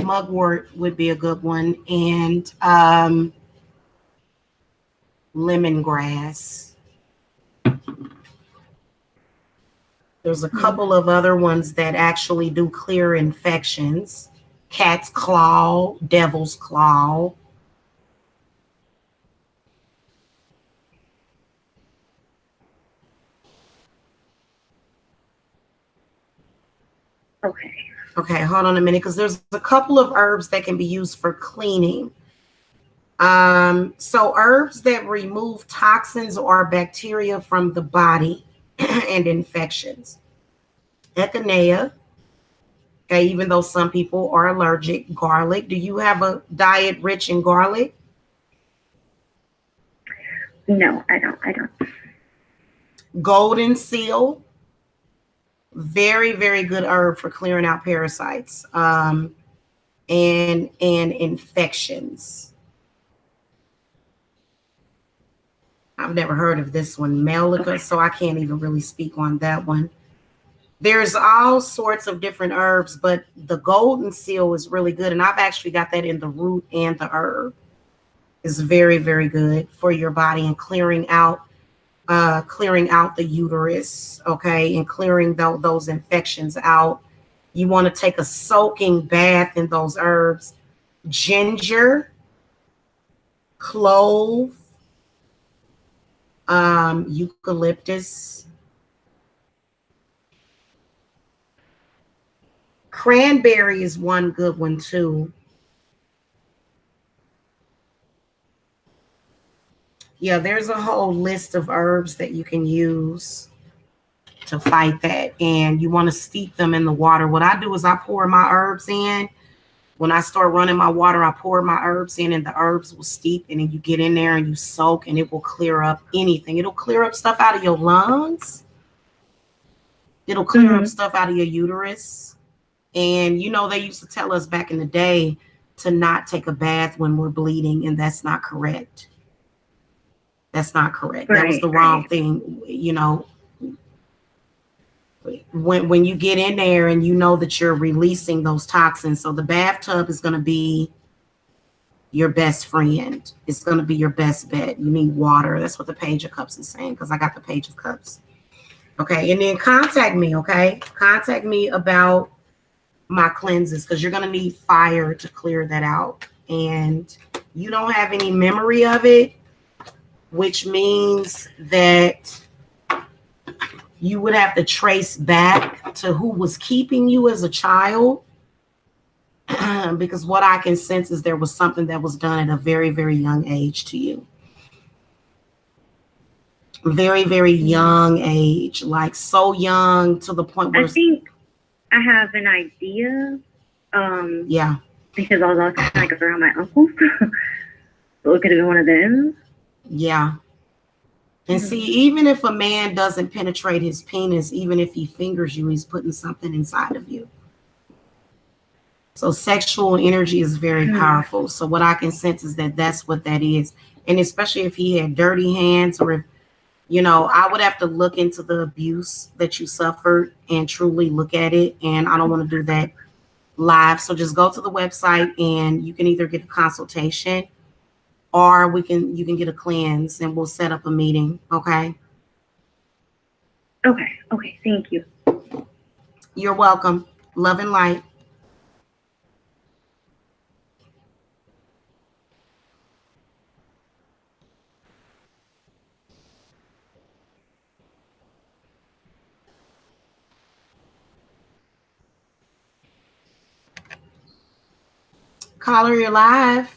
Mugwort would be a good one. And lemongrass. There's a couple of other ones that actually do clear infections. Cat's claw, devil's claw. Okay. Okay, hold on a minute, because there's a couple of herbs that can be used for cleaning. So herbs that remove toxins or bacteria from the body and infections. Echinacea, okay, even though some people are allergic. Garlic. Do you have a diet rich in garlic? No, I don't. I don't. Golden seal, very, very good herb for clearing out parasites and infections. I've never heard of this one, Melica, Okay. so I can't even really speak on that one. There's all sorts of different herbs, but the golden seal is really good, and I've actually got that in the root and the herb. It's very, very good for your body and clearing out the uterus, okay, and clearing those infections out. You want to take a soaking bath in those herbs. Ginger, clove, eucalyptus, cranberry is one good one too. Yeah, there's a whole list of herbs that you can use to fight that, and you want to steep them in the water. What I do is I pour my herbs in. When I start running my water, I pour my herbs in, and the herbs will steep, and then you get in there and you soak, and it will clear up anything. It'll clear up stuff out of your lungs. It'll clear up Mm-hmm. stuff out of your uterus. And they used to tell us back in the day to not take a bath when we're bleeding, and that's not correct. That's not correct. That was Right. the wrong Right. thing. When you get in there and you know that you're releasing those toxins, so the bathtub is going to be your best friend. It's going to be your best bet. You need water. That's what the Page of Cups is saying, because I got the Page of Cups. Okay, and then contact me. Okay, contact me about my cleanses, because you're going to need fire to clear that out, and you don't have any memory of it, which means that you would have to trace back to who was keeping you as a child. Because what I can sense is there was something that was done at a very, very young age to you. Very, very young age, like so young to the point I where, think I have an idea. yeah, Because I was also like around my uncles, so it could have been one of them. yeah. And see, even if a man doesn't penetrate his penis, even if he fingers you, he's putting something inside of you. So sexual energy is very Hmm. powerful. So what I can sense is that that's what that is. And especially if he had dirty hands, or if, I would have to look into the abuse that you suffered and truly look at it. And I don't want to do that live. So just go to the website and you can either get a consultation, or you can get a cleanse, and we'll set up a meeting. Okay. Okay. Okay. Thank you. You're welcome. Love and light. Caller, you're live.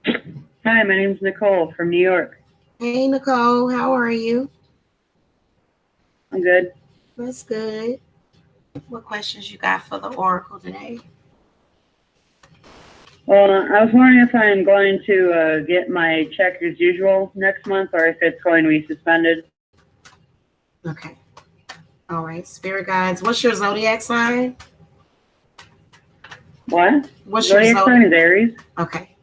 Hi, my name's Nicole from New York. Hey, Nicole. How are you? I'm good. That's good. What questions you got for the oracle today? Well, I was wondering if I'm going to get my check as usual next month, or if it's going to be suspended. Okay. All right. Spirit guides. What's your zodiac sign? What? What's your Zodiac sign is Aries. Okay.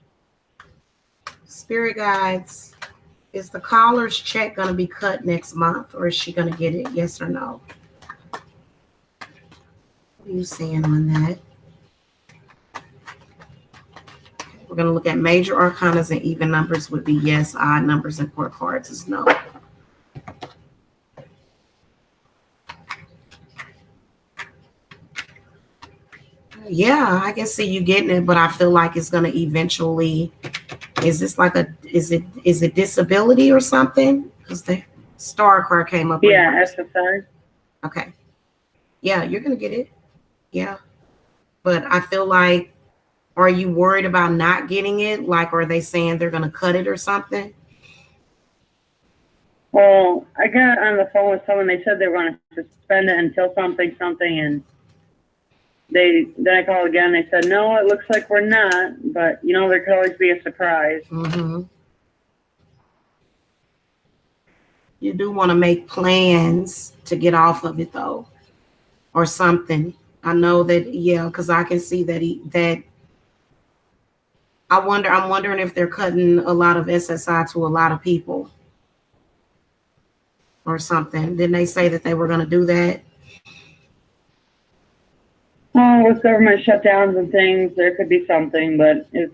Spirit guides. Is the caller's check going to be cut next month, or is she going to get it? Yes or no? What are you saying on that? We're going to look at major arcanas, and even numbers would be yes. Odd numbers and court cards is no. Yeah, I can see you getting it, but I feel like it's going to eventually. Is this like is it disability or something? Because the star card came up. Yeah, reversed. SSI. Okay. Yeah, you're going to get it. Yeah. But I feel like, are you worried about not getting it? Like, are they saying they're going to cut it or something? Well, I got on the phone with someone. They said they were going to suspend it until something, and then I called again. They said, no, it looks like we're not, but there could always be a surprise. Mm-hmm. You do want to make plans to get off of it though, or something. I know that, yeah, because I can see that I'm wondering if they're cutting a lot of SSI to a lot of people or something. Didn't they say that they were going to do that? Oh, with government shutdowns and things, there could be something, but it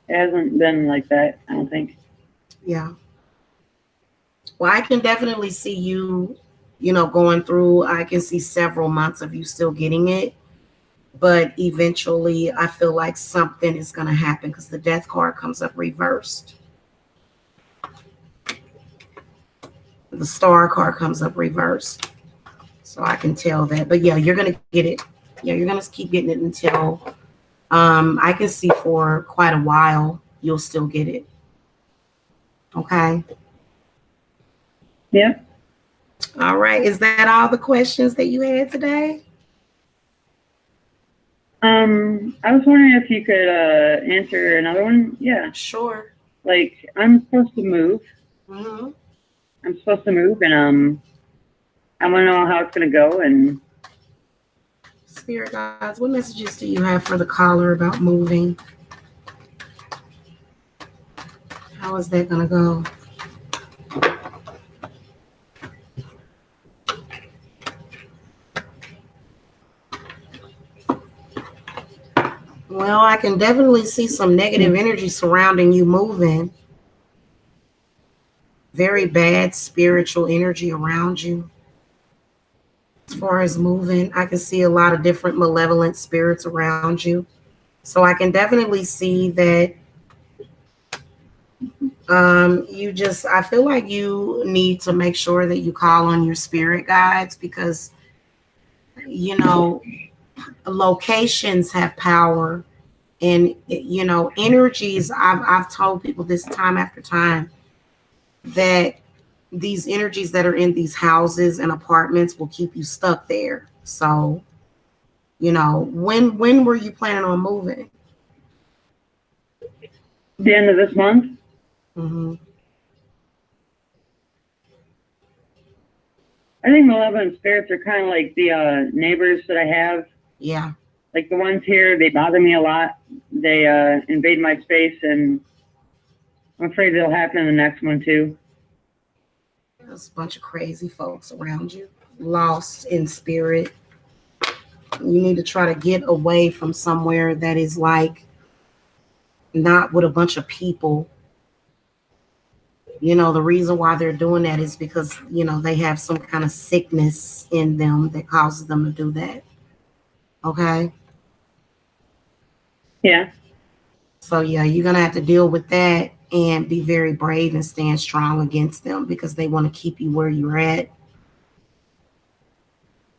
hasn't been like that, I don't think. Yeah. Well, I can definitely see you, going through, I can see several months of you still getting it. But eventually, I feel like something is going to happen because the death card comes up reversed. The star card comes up reversed. So I can tell that. But yeah, you're going to get it. Yeah, you're going to keep getting it until I can see for quite a while you'll still get it. Okay. Yeah. All right. Is that all the questions that you had today? I was wondering if you could answer another one. Yeah. Sure. Like, I'm supposed to move. Mm-hmm. I'm supposed to move, and I want to know how it's going to go. And Spirit guides, what messages do you have for the caller about moving? How is that going to go? Well, I can definitely see some negative energy surrounding you moving. Very bad spiritual energy around you. As far as moving, I can see a lot of different malevolent spirits around you. So I can definitely see that I feel like you need to make sure that you call on your spirit guides because, locations have power, and energies. I've told people this time after time that these energies that are in these houses and apartments will keep you stuck there. So, when were you planning on moving? the end of this month. Mm-hmm. I think malevolent spirits are kind of like the neighbors that I have. Yeah. Like the ones here, they bother me a lot. They invade my space, and I'm afraid it'll happen in the next one too. There's a bunch of crazy folks around you, lost in spirit. You need to try to get away from somewhere that is like not with a bunch of people. You know, the reason why they're doing that is because, you know, they have some kind of sickness in them that causes them to do that. Okay? Yeah. So, yeah, you're going to have to deal with that and be very brave and stand strong against them because they want to keep you where you're at.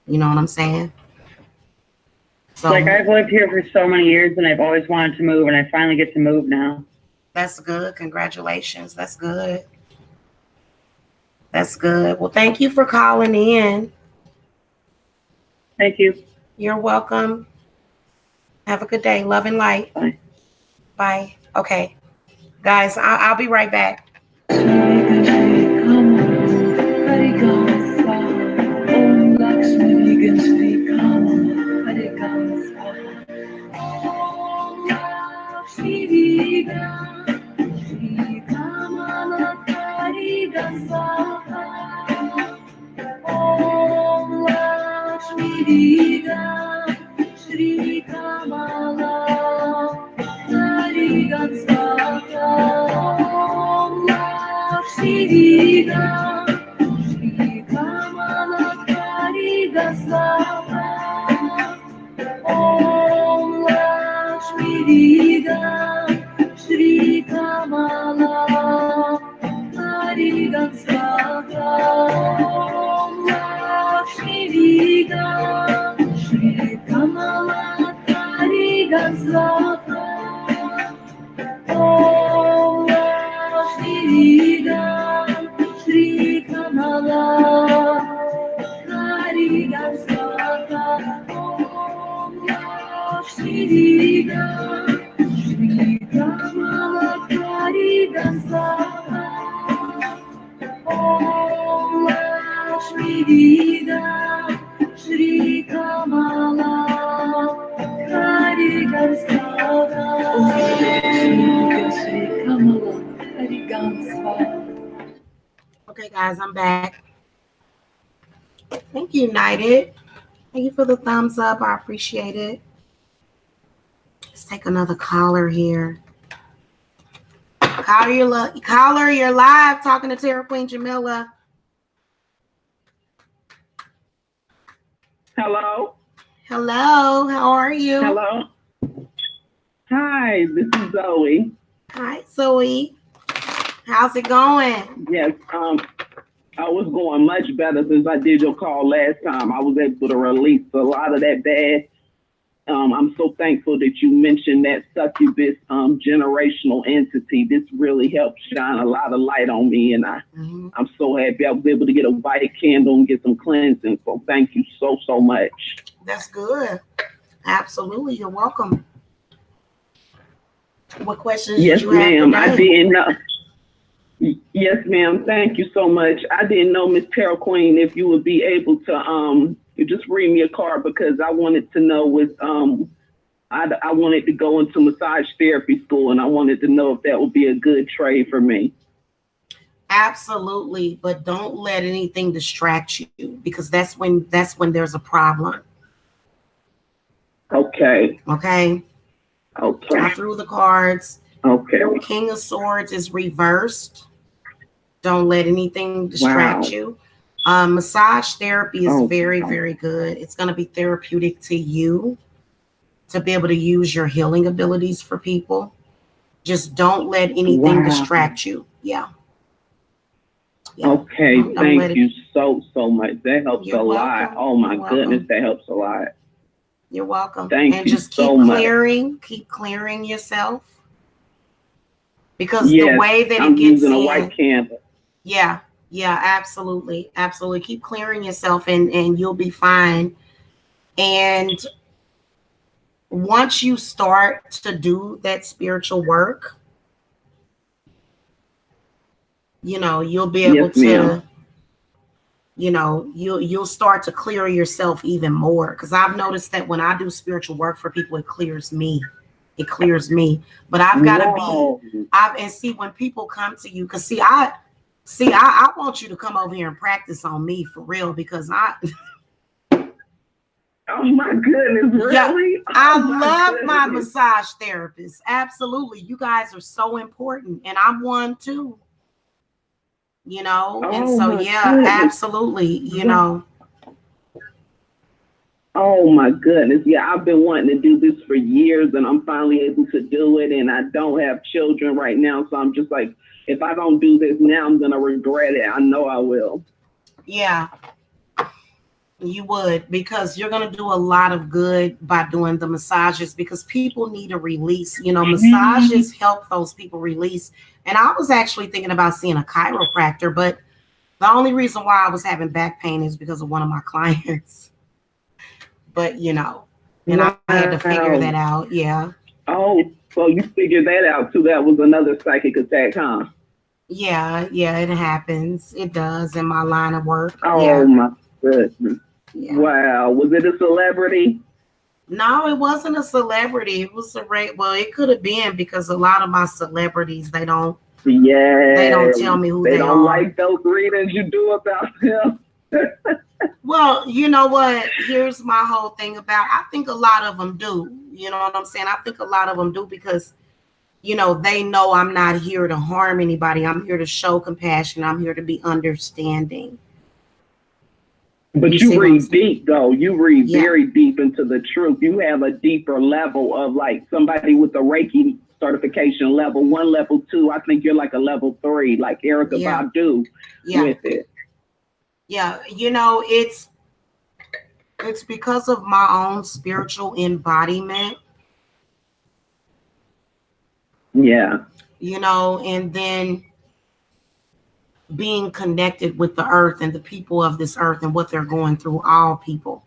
You know what I'm saying? So, Like I've lived here for so many years, and I've always wanted to move, and I finally get to move now. that's good. Congratulations. That's good. That's good. Well, thank you for calling in. Thank you. You're welcome. Have a good day. Love and light. Bye. Bye. Okay. Guys, I'll be right back. Okay, guys, I'm back. Thank you, United. Thank you for the thumbs up. I appreciate it. Let's take another caller here. Caller, you're live talking to Terra Queen Jamila. Hello. Hello, how are you? Hello. Hi, this is Zoe. Hi, Zoe. How's it going? Yes, I was going much better since I did your call last time. I was able to release a lot of that bad. I'm so thankful that you mentioned that succubus generational entity. This really helped shine a lot of light on me, and I'm so happy I was able to get a white candle and get some cleansing. So thank you so much. That's good. Absolutely, you're welcome. What questions Yes, did you have ma'am. today? I didn't know. Yes, ma'am. Thank you so much. I didn't know, Miss Terra Queen, if you would be able to just read me a card because I wanted to know with I wanted to go into massage therapy school and I wanted to know if that would be a good trade for me. Absolutely, but don't let anything distract you because that's when there's a problem. Okay. Okay. Okay. I threw the cards. Okay. King of Swords is reversed. Don't let anything distract you. Massage therapy is very, very good. It's going to be therapeutic to you to be able to use your healing abilities for people. Just don't let anything distract you. Yeah. Okay. Thank you so much. That helps a lot. Oh my goodness, that helps a lot. You're welcome. Thank and you just keep so much. Keep clearing yourself. Because the way that I'm it gets using in, a white candle. Yeah, absolutely. Absolutely. Keep clearing yourself and you'll be fine. And once you start to do that spiritual work, you know, you'll be able to you know, you'll start to clear yourself even more. Because I've noticed that when I do spiritual work for people, it clears me. It clears me. But I've got to be, and see when people come to you, because I want you to come over here and practice on me for real, because Oh my goodness, really? yeah, I love my goodness. massage therapists. Absolutely. You guys are so important, and I'm one too. You know, and Oh so my yeah, goodness. absolutely. You know, Oh my goodness. Yeah, I've been wanting to do this for years and I'm finally able to do it. And I don't have children right now. So I'm just like, if I don't do this now, I'm going to regret it. I know I will. yeah, you would, because you're going to do a lot of good by doing the massages, because people need a release. You know, massages help those people release. And I was actually thinking about seeing a chiropractor, but the only reason why I was having back pain is because of one of my clients. But, you know, and I had to figure that out. Yeah. Oh, so you figured that out too. That was another psychic attack, huh? Yeah, it happens. It does in my line of work. Oh Yeah. my goodness. Yeah. Wow. Was it a celebrity? No, it wasn't a celebrity. It was well, it could have been, because a lot of my celebrities, they don't tell me who they don't are. like those readings you do about them. Well, you know what? Here's my whole thing about, I think a lot of them do. You know what I'm saying? I think a lot of them do, because, you know, they know I'm not here to harm anybody. I'm here to show compassion. I'm here to be understanding. But you read deep, though. You read very deep into the truth. You have a deeper level of like somebody with a Reiki certification, level 1, level 2. I think you're like a level 3, like Erica Badu with it. Yeah, you know, it's because of my own spiritual embodiment. Yeah. You know, and then being connected with the earth and the people of this earth and what they're going through, all people.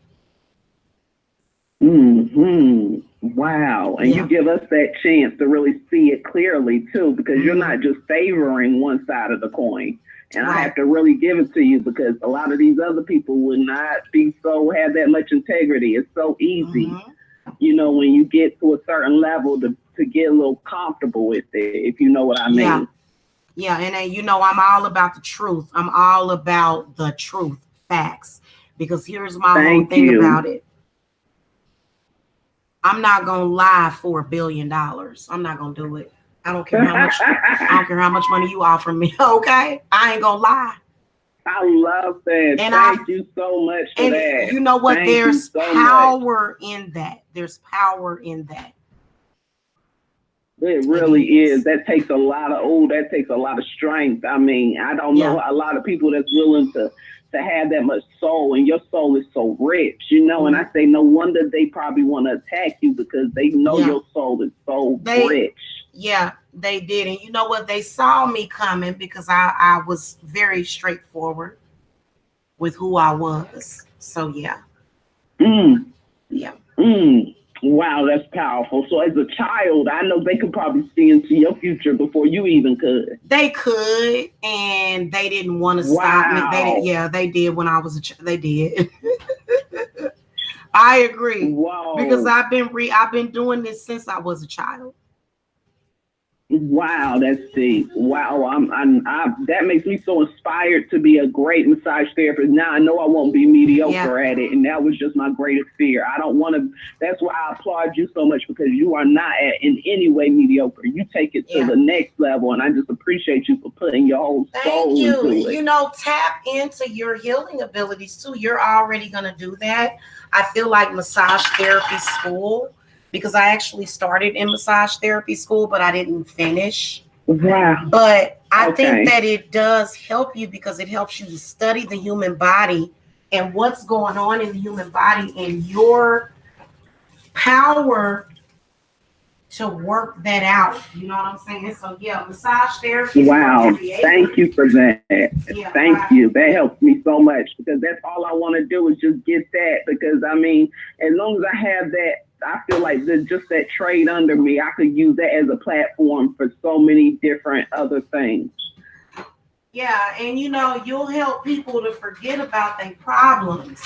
Wow. And you give us that chance to really see it clearly too, because you're not just favoring one side of the coin. And I have to really give it to you, because a lot of these other people would not have that much integrity. It's so easy, you know, when you get to a certain level to get a little comfortable with it, if you know what I mean. Yeah, and then, you know, I'm all about the truth. I'm all about the truth, facts. Because here's my whole thing about it. I'm not gonna lie for $1 billion. I'm not gonna do it. I don't care how much. I don't care how much money you offer me. Okay, I ain't gonna lie. I love that. And thank you so much for that. You know what? There's power in that. There's power in that. It really is. That takes a lot of strength. I mean, I don't know a lot of people that's willing to have that much soul, and your soul is so rich, you know. And I say, no wonder they probably want to attack you, because they know your soul is so rich. Yeah, they did. And you know what? They saw me coming, because I was very straightforward with who I was. So yeah. Wow, that's powerful. So as a child, I know they could probably see into your future before you even could. They could, and they didn't want to stop me. They did when I was a child. They did. I agree. Wow. Because I've been doing this since I was a child. Wow, that's deep. Wow, that makes me so inspired to be a great massage therapist. Now I know I won't be mediocre at it, and that was just my greatest fear. I don't want to. That's why I applaud you so much, because you are not in any way mediocre. You take it to the next level, and I just appreciate you for putting your whole soul into it. You know, tap into your healing abilities too. You're already gonna do that. I feel like massage therapy school, because I actually started in massage therapy school, but I didn't finish. Wow. But I think that it does help you, because it helps you to study the human body and what's going on in the human body, and your power to work that out. You know what I'm saying? So yeah, massage therapy. Wow. Thank you for that. Thank you. That helps me so much, because that's all I want to do is just get that. Because I mean, as long as I have that, I feel like just that trade under me, I could use that as a platform for so many different other things. Yeah, and you'll help people to forget about their problems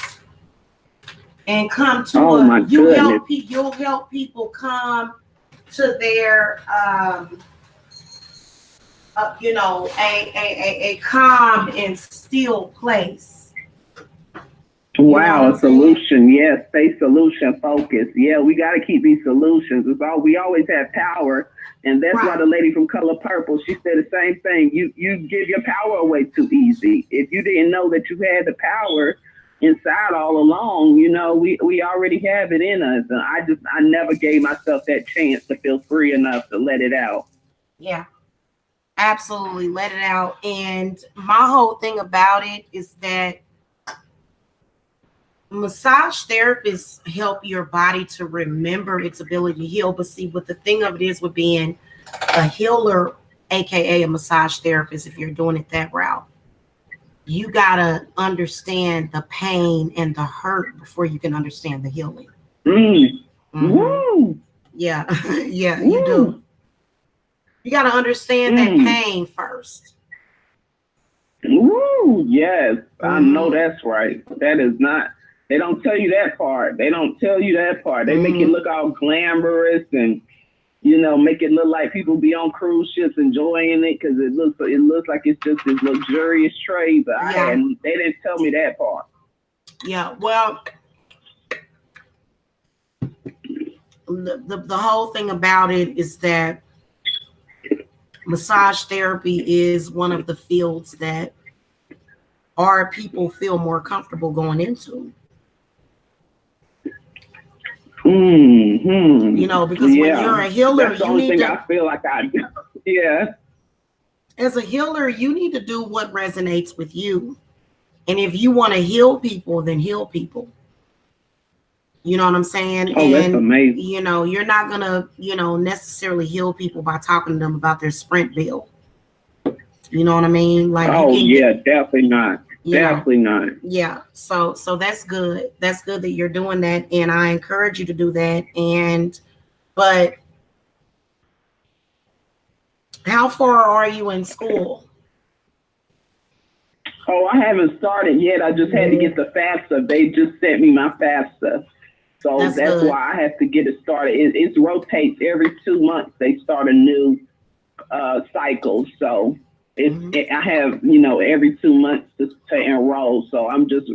and come to Oh my goodness. you'll help people come to their a calm and still place. You know what Wow, I'm a saying? solution. Yes, stay solution focused. Yeah, we got to keep these solutions. We always have power, and that's why Right. the lady from Color Purple, she said the same thing. You give your power away too easy. If you didn't know that you had the power inside all along, we already have it in us. And I never gave myself that chance to feel free enough to let it out. Yeah. Absolutely. Let it out. And my whole thing about it is that massage therapists help your body to remember its ability to heal. But see, what the thing of it is with being a healer, aka a massage therapist, if you're doing it that route, you gotta understand the pain and the hurt before you can understand the healing. Mm. Hmm. Woo! Yeah, yeah, you do. Woo! You gotta understand that Mm. pain first. Woo! Yes, I know Hmm. that's right. That is not. They don't tell you that part. They don't tell you that part. They make it Hmm. look all glamorous and make it look like people be on cruise ships enjoying it because it looks like it's just this luxurious trade. But Yeah, they didn't tell me that part. yeah. Well, the whole thing about it is that massage therapy is one of the fields that our people feel more comfortable going into. Because when Yeah, you're a healer, that's the you only need thing to, I feel like I do. Yeah. as a healer, you need to do what resonates with you. And if you want to heal people, then heal people. You know what I'm saying? Oh, that's And, amazing. you're not going to, necessarily heal people by talking to them about their Sprint bill. You know what I mean? Like you Oh can get, yeah, definitely not. you know, Definitely not. yeah. So that's good. That's good that you're doing that. And I encourage you to do that. But how far are you in school? Oh, I haven't started yet. I just had to get the FAFSA. They just sent me my FAFSA. So That's that's good. why I have to get it started. It rotates every 2 months. They start a new cycle. So Hmm. I have, every 2 months to enroll. So I'm just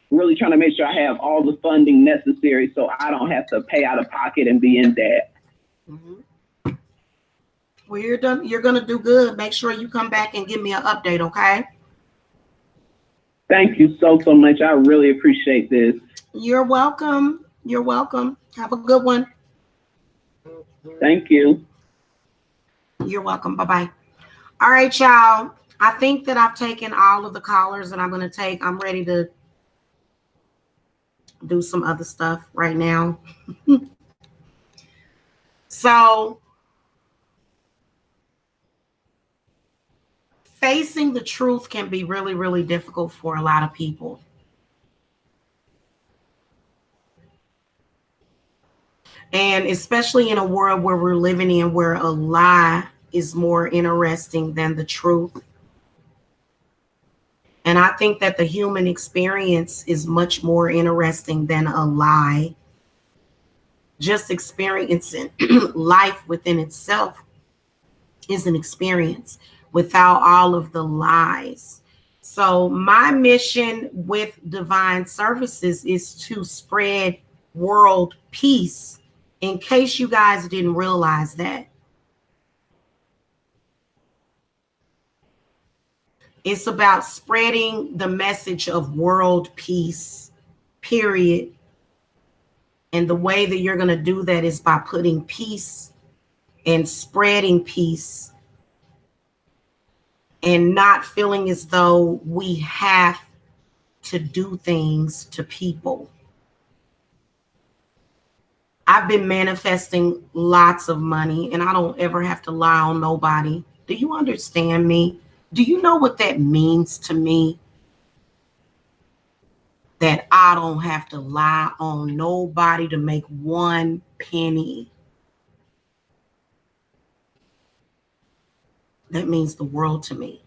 really trying to make sure I have all the funding necessary so I don't have to pay out of pocket and be in debt. Hmm. Well, you're done. You're gonna do good. Make sure you come back and give me an update, okay? Thank you so, so much. I really appreciate this. You're welcome. You're welcome. Have a good one. Thank you. You're welcome. Bye bye. All right, y'all. I think that I've taken all of the callers that I'm gonna take. I'm ready to do some other stuff right now. So, facing the truth can be really, really difficult for a lot of people. And especially in a world where we're living in, where a lie is more interesting than the truth. And I think that the human experience is much more interesting than a lie. Just experiencing life within itself is an experience without all of the lies. So, my mission with Divine Services is to spread world peace. In case you guys didn't realize that, it's about spreading the message of world peace, period. And the way that you're going to do that is by putting peace and spreading peace and not feeling as though we have to do things to people. I've been manifesting lots of money and I don't ever have to lie on nobody. Do you understand me? Do you know what that means to me? That I don't have to lie on nobody to make one penny. That means the world to me.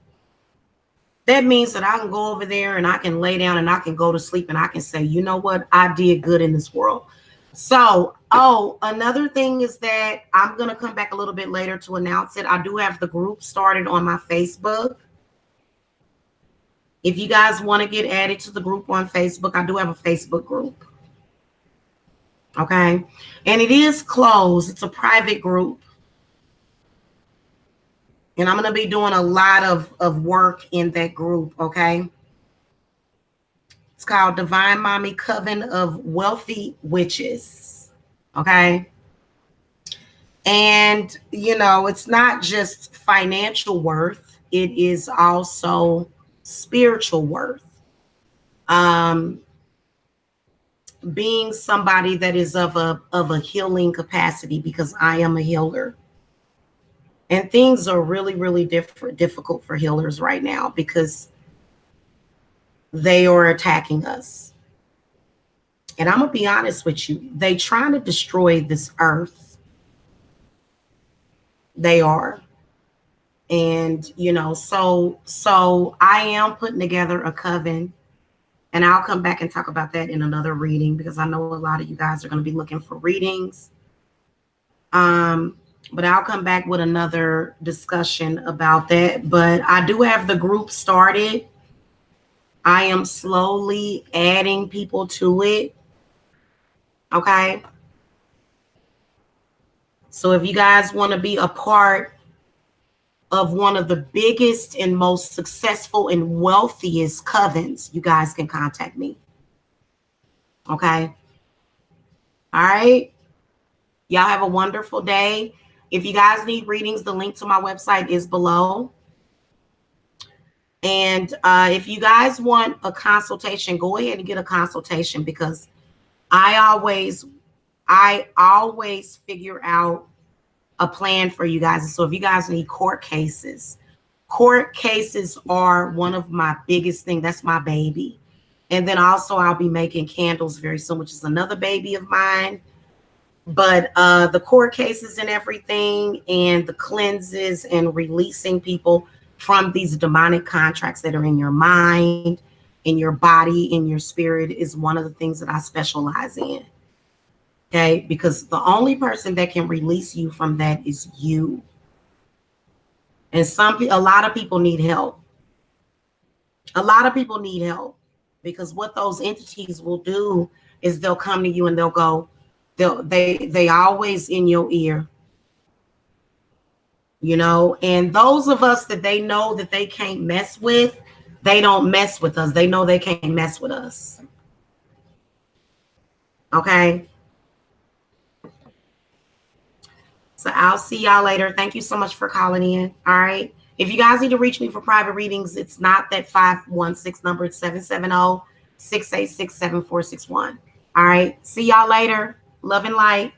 that means that I can go over there and I can lay down and I can go to sleep and I can say, you know what, I did good in this world. So, another thing is that I'm going to come back a little bit later to announce it. I do have the group started on my Facebook. If you guys want to get added to the group on Facebook, I do have a Facebook group. Okay. And it is closed. It's a private group. And I'm going to be doing a lot of work in that group. Okay. It's called Divine Mommy Coven of Wealthy Witches. Okay. And, you know, it's not just financial worth. It is also spiritual worth. Being somebody that is of a healing capacity, because I am a healer. And things are really, really difficult for healers right now because they are attacking us. And I'm going to be honest with you. They trying to destroy this earth. They are. And, you know, so I am putting together a coven. And I'll come back and talk about that in another reading because I know a lot of you guys are going to be looking for readings. But I'll come back with another discussion about that. But I do have the group started. I am slowly adding people to it. Okay. So if you guys want to be a part of one of the biggest and most successful and wealthiest covens, you guys can contact me. Okay. All right. Y'all have a wonderful day. If you guys need readings, the link to my website is below. And if you guys want a consultation, go ahead and get a consultation because I always figure out a plan for you guys. And so if you guys need court cases are one of my biggest things. That's my baby. And then also I'll be making candles very soon, which is another baby of mine. But the court cases and everything and the cleanses and releasing people from these demonic contracts that are in your mind, in your body, in your spirit is one of the things that I specialize in. Okay, because the only person that can release you from that is you. And a lot of people need help. A lot of people need help because what those entities will do is they'll come to you and they'll go, they always in your ear, you know, and those of us that they know that they can't mess with, they don't mess with us. They know they can't mess with us. Okay. So I'll see y'all later. Thank you so much for calling in. All right. If you guys need to reach me for private readings, it's not that 516 number. It's 770-686-7461. All right. See y'all later. Love and light.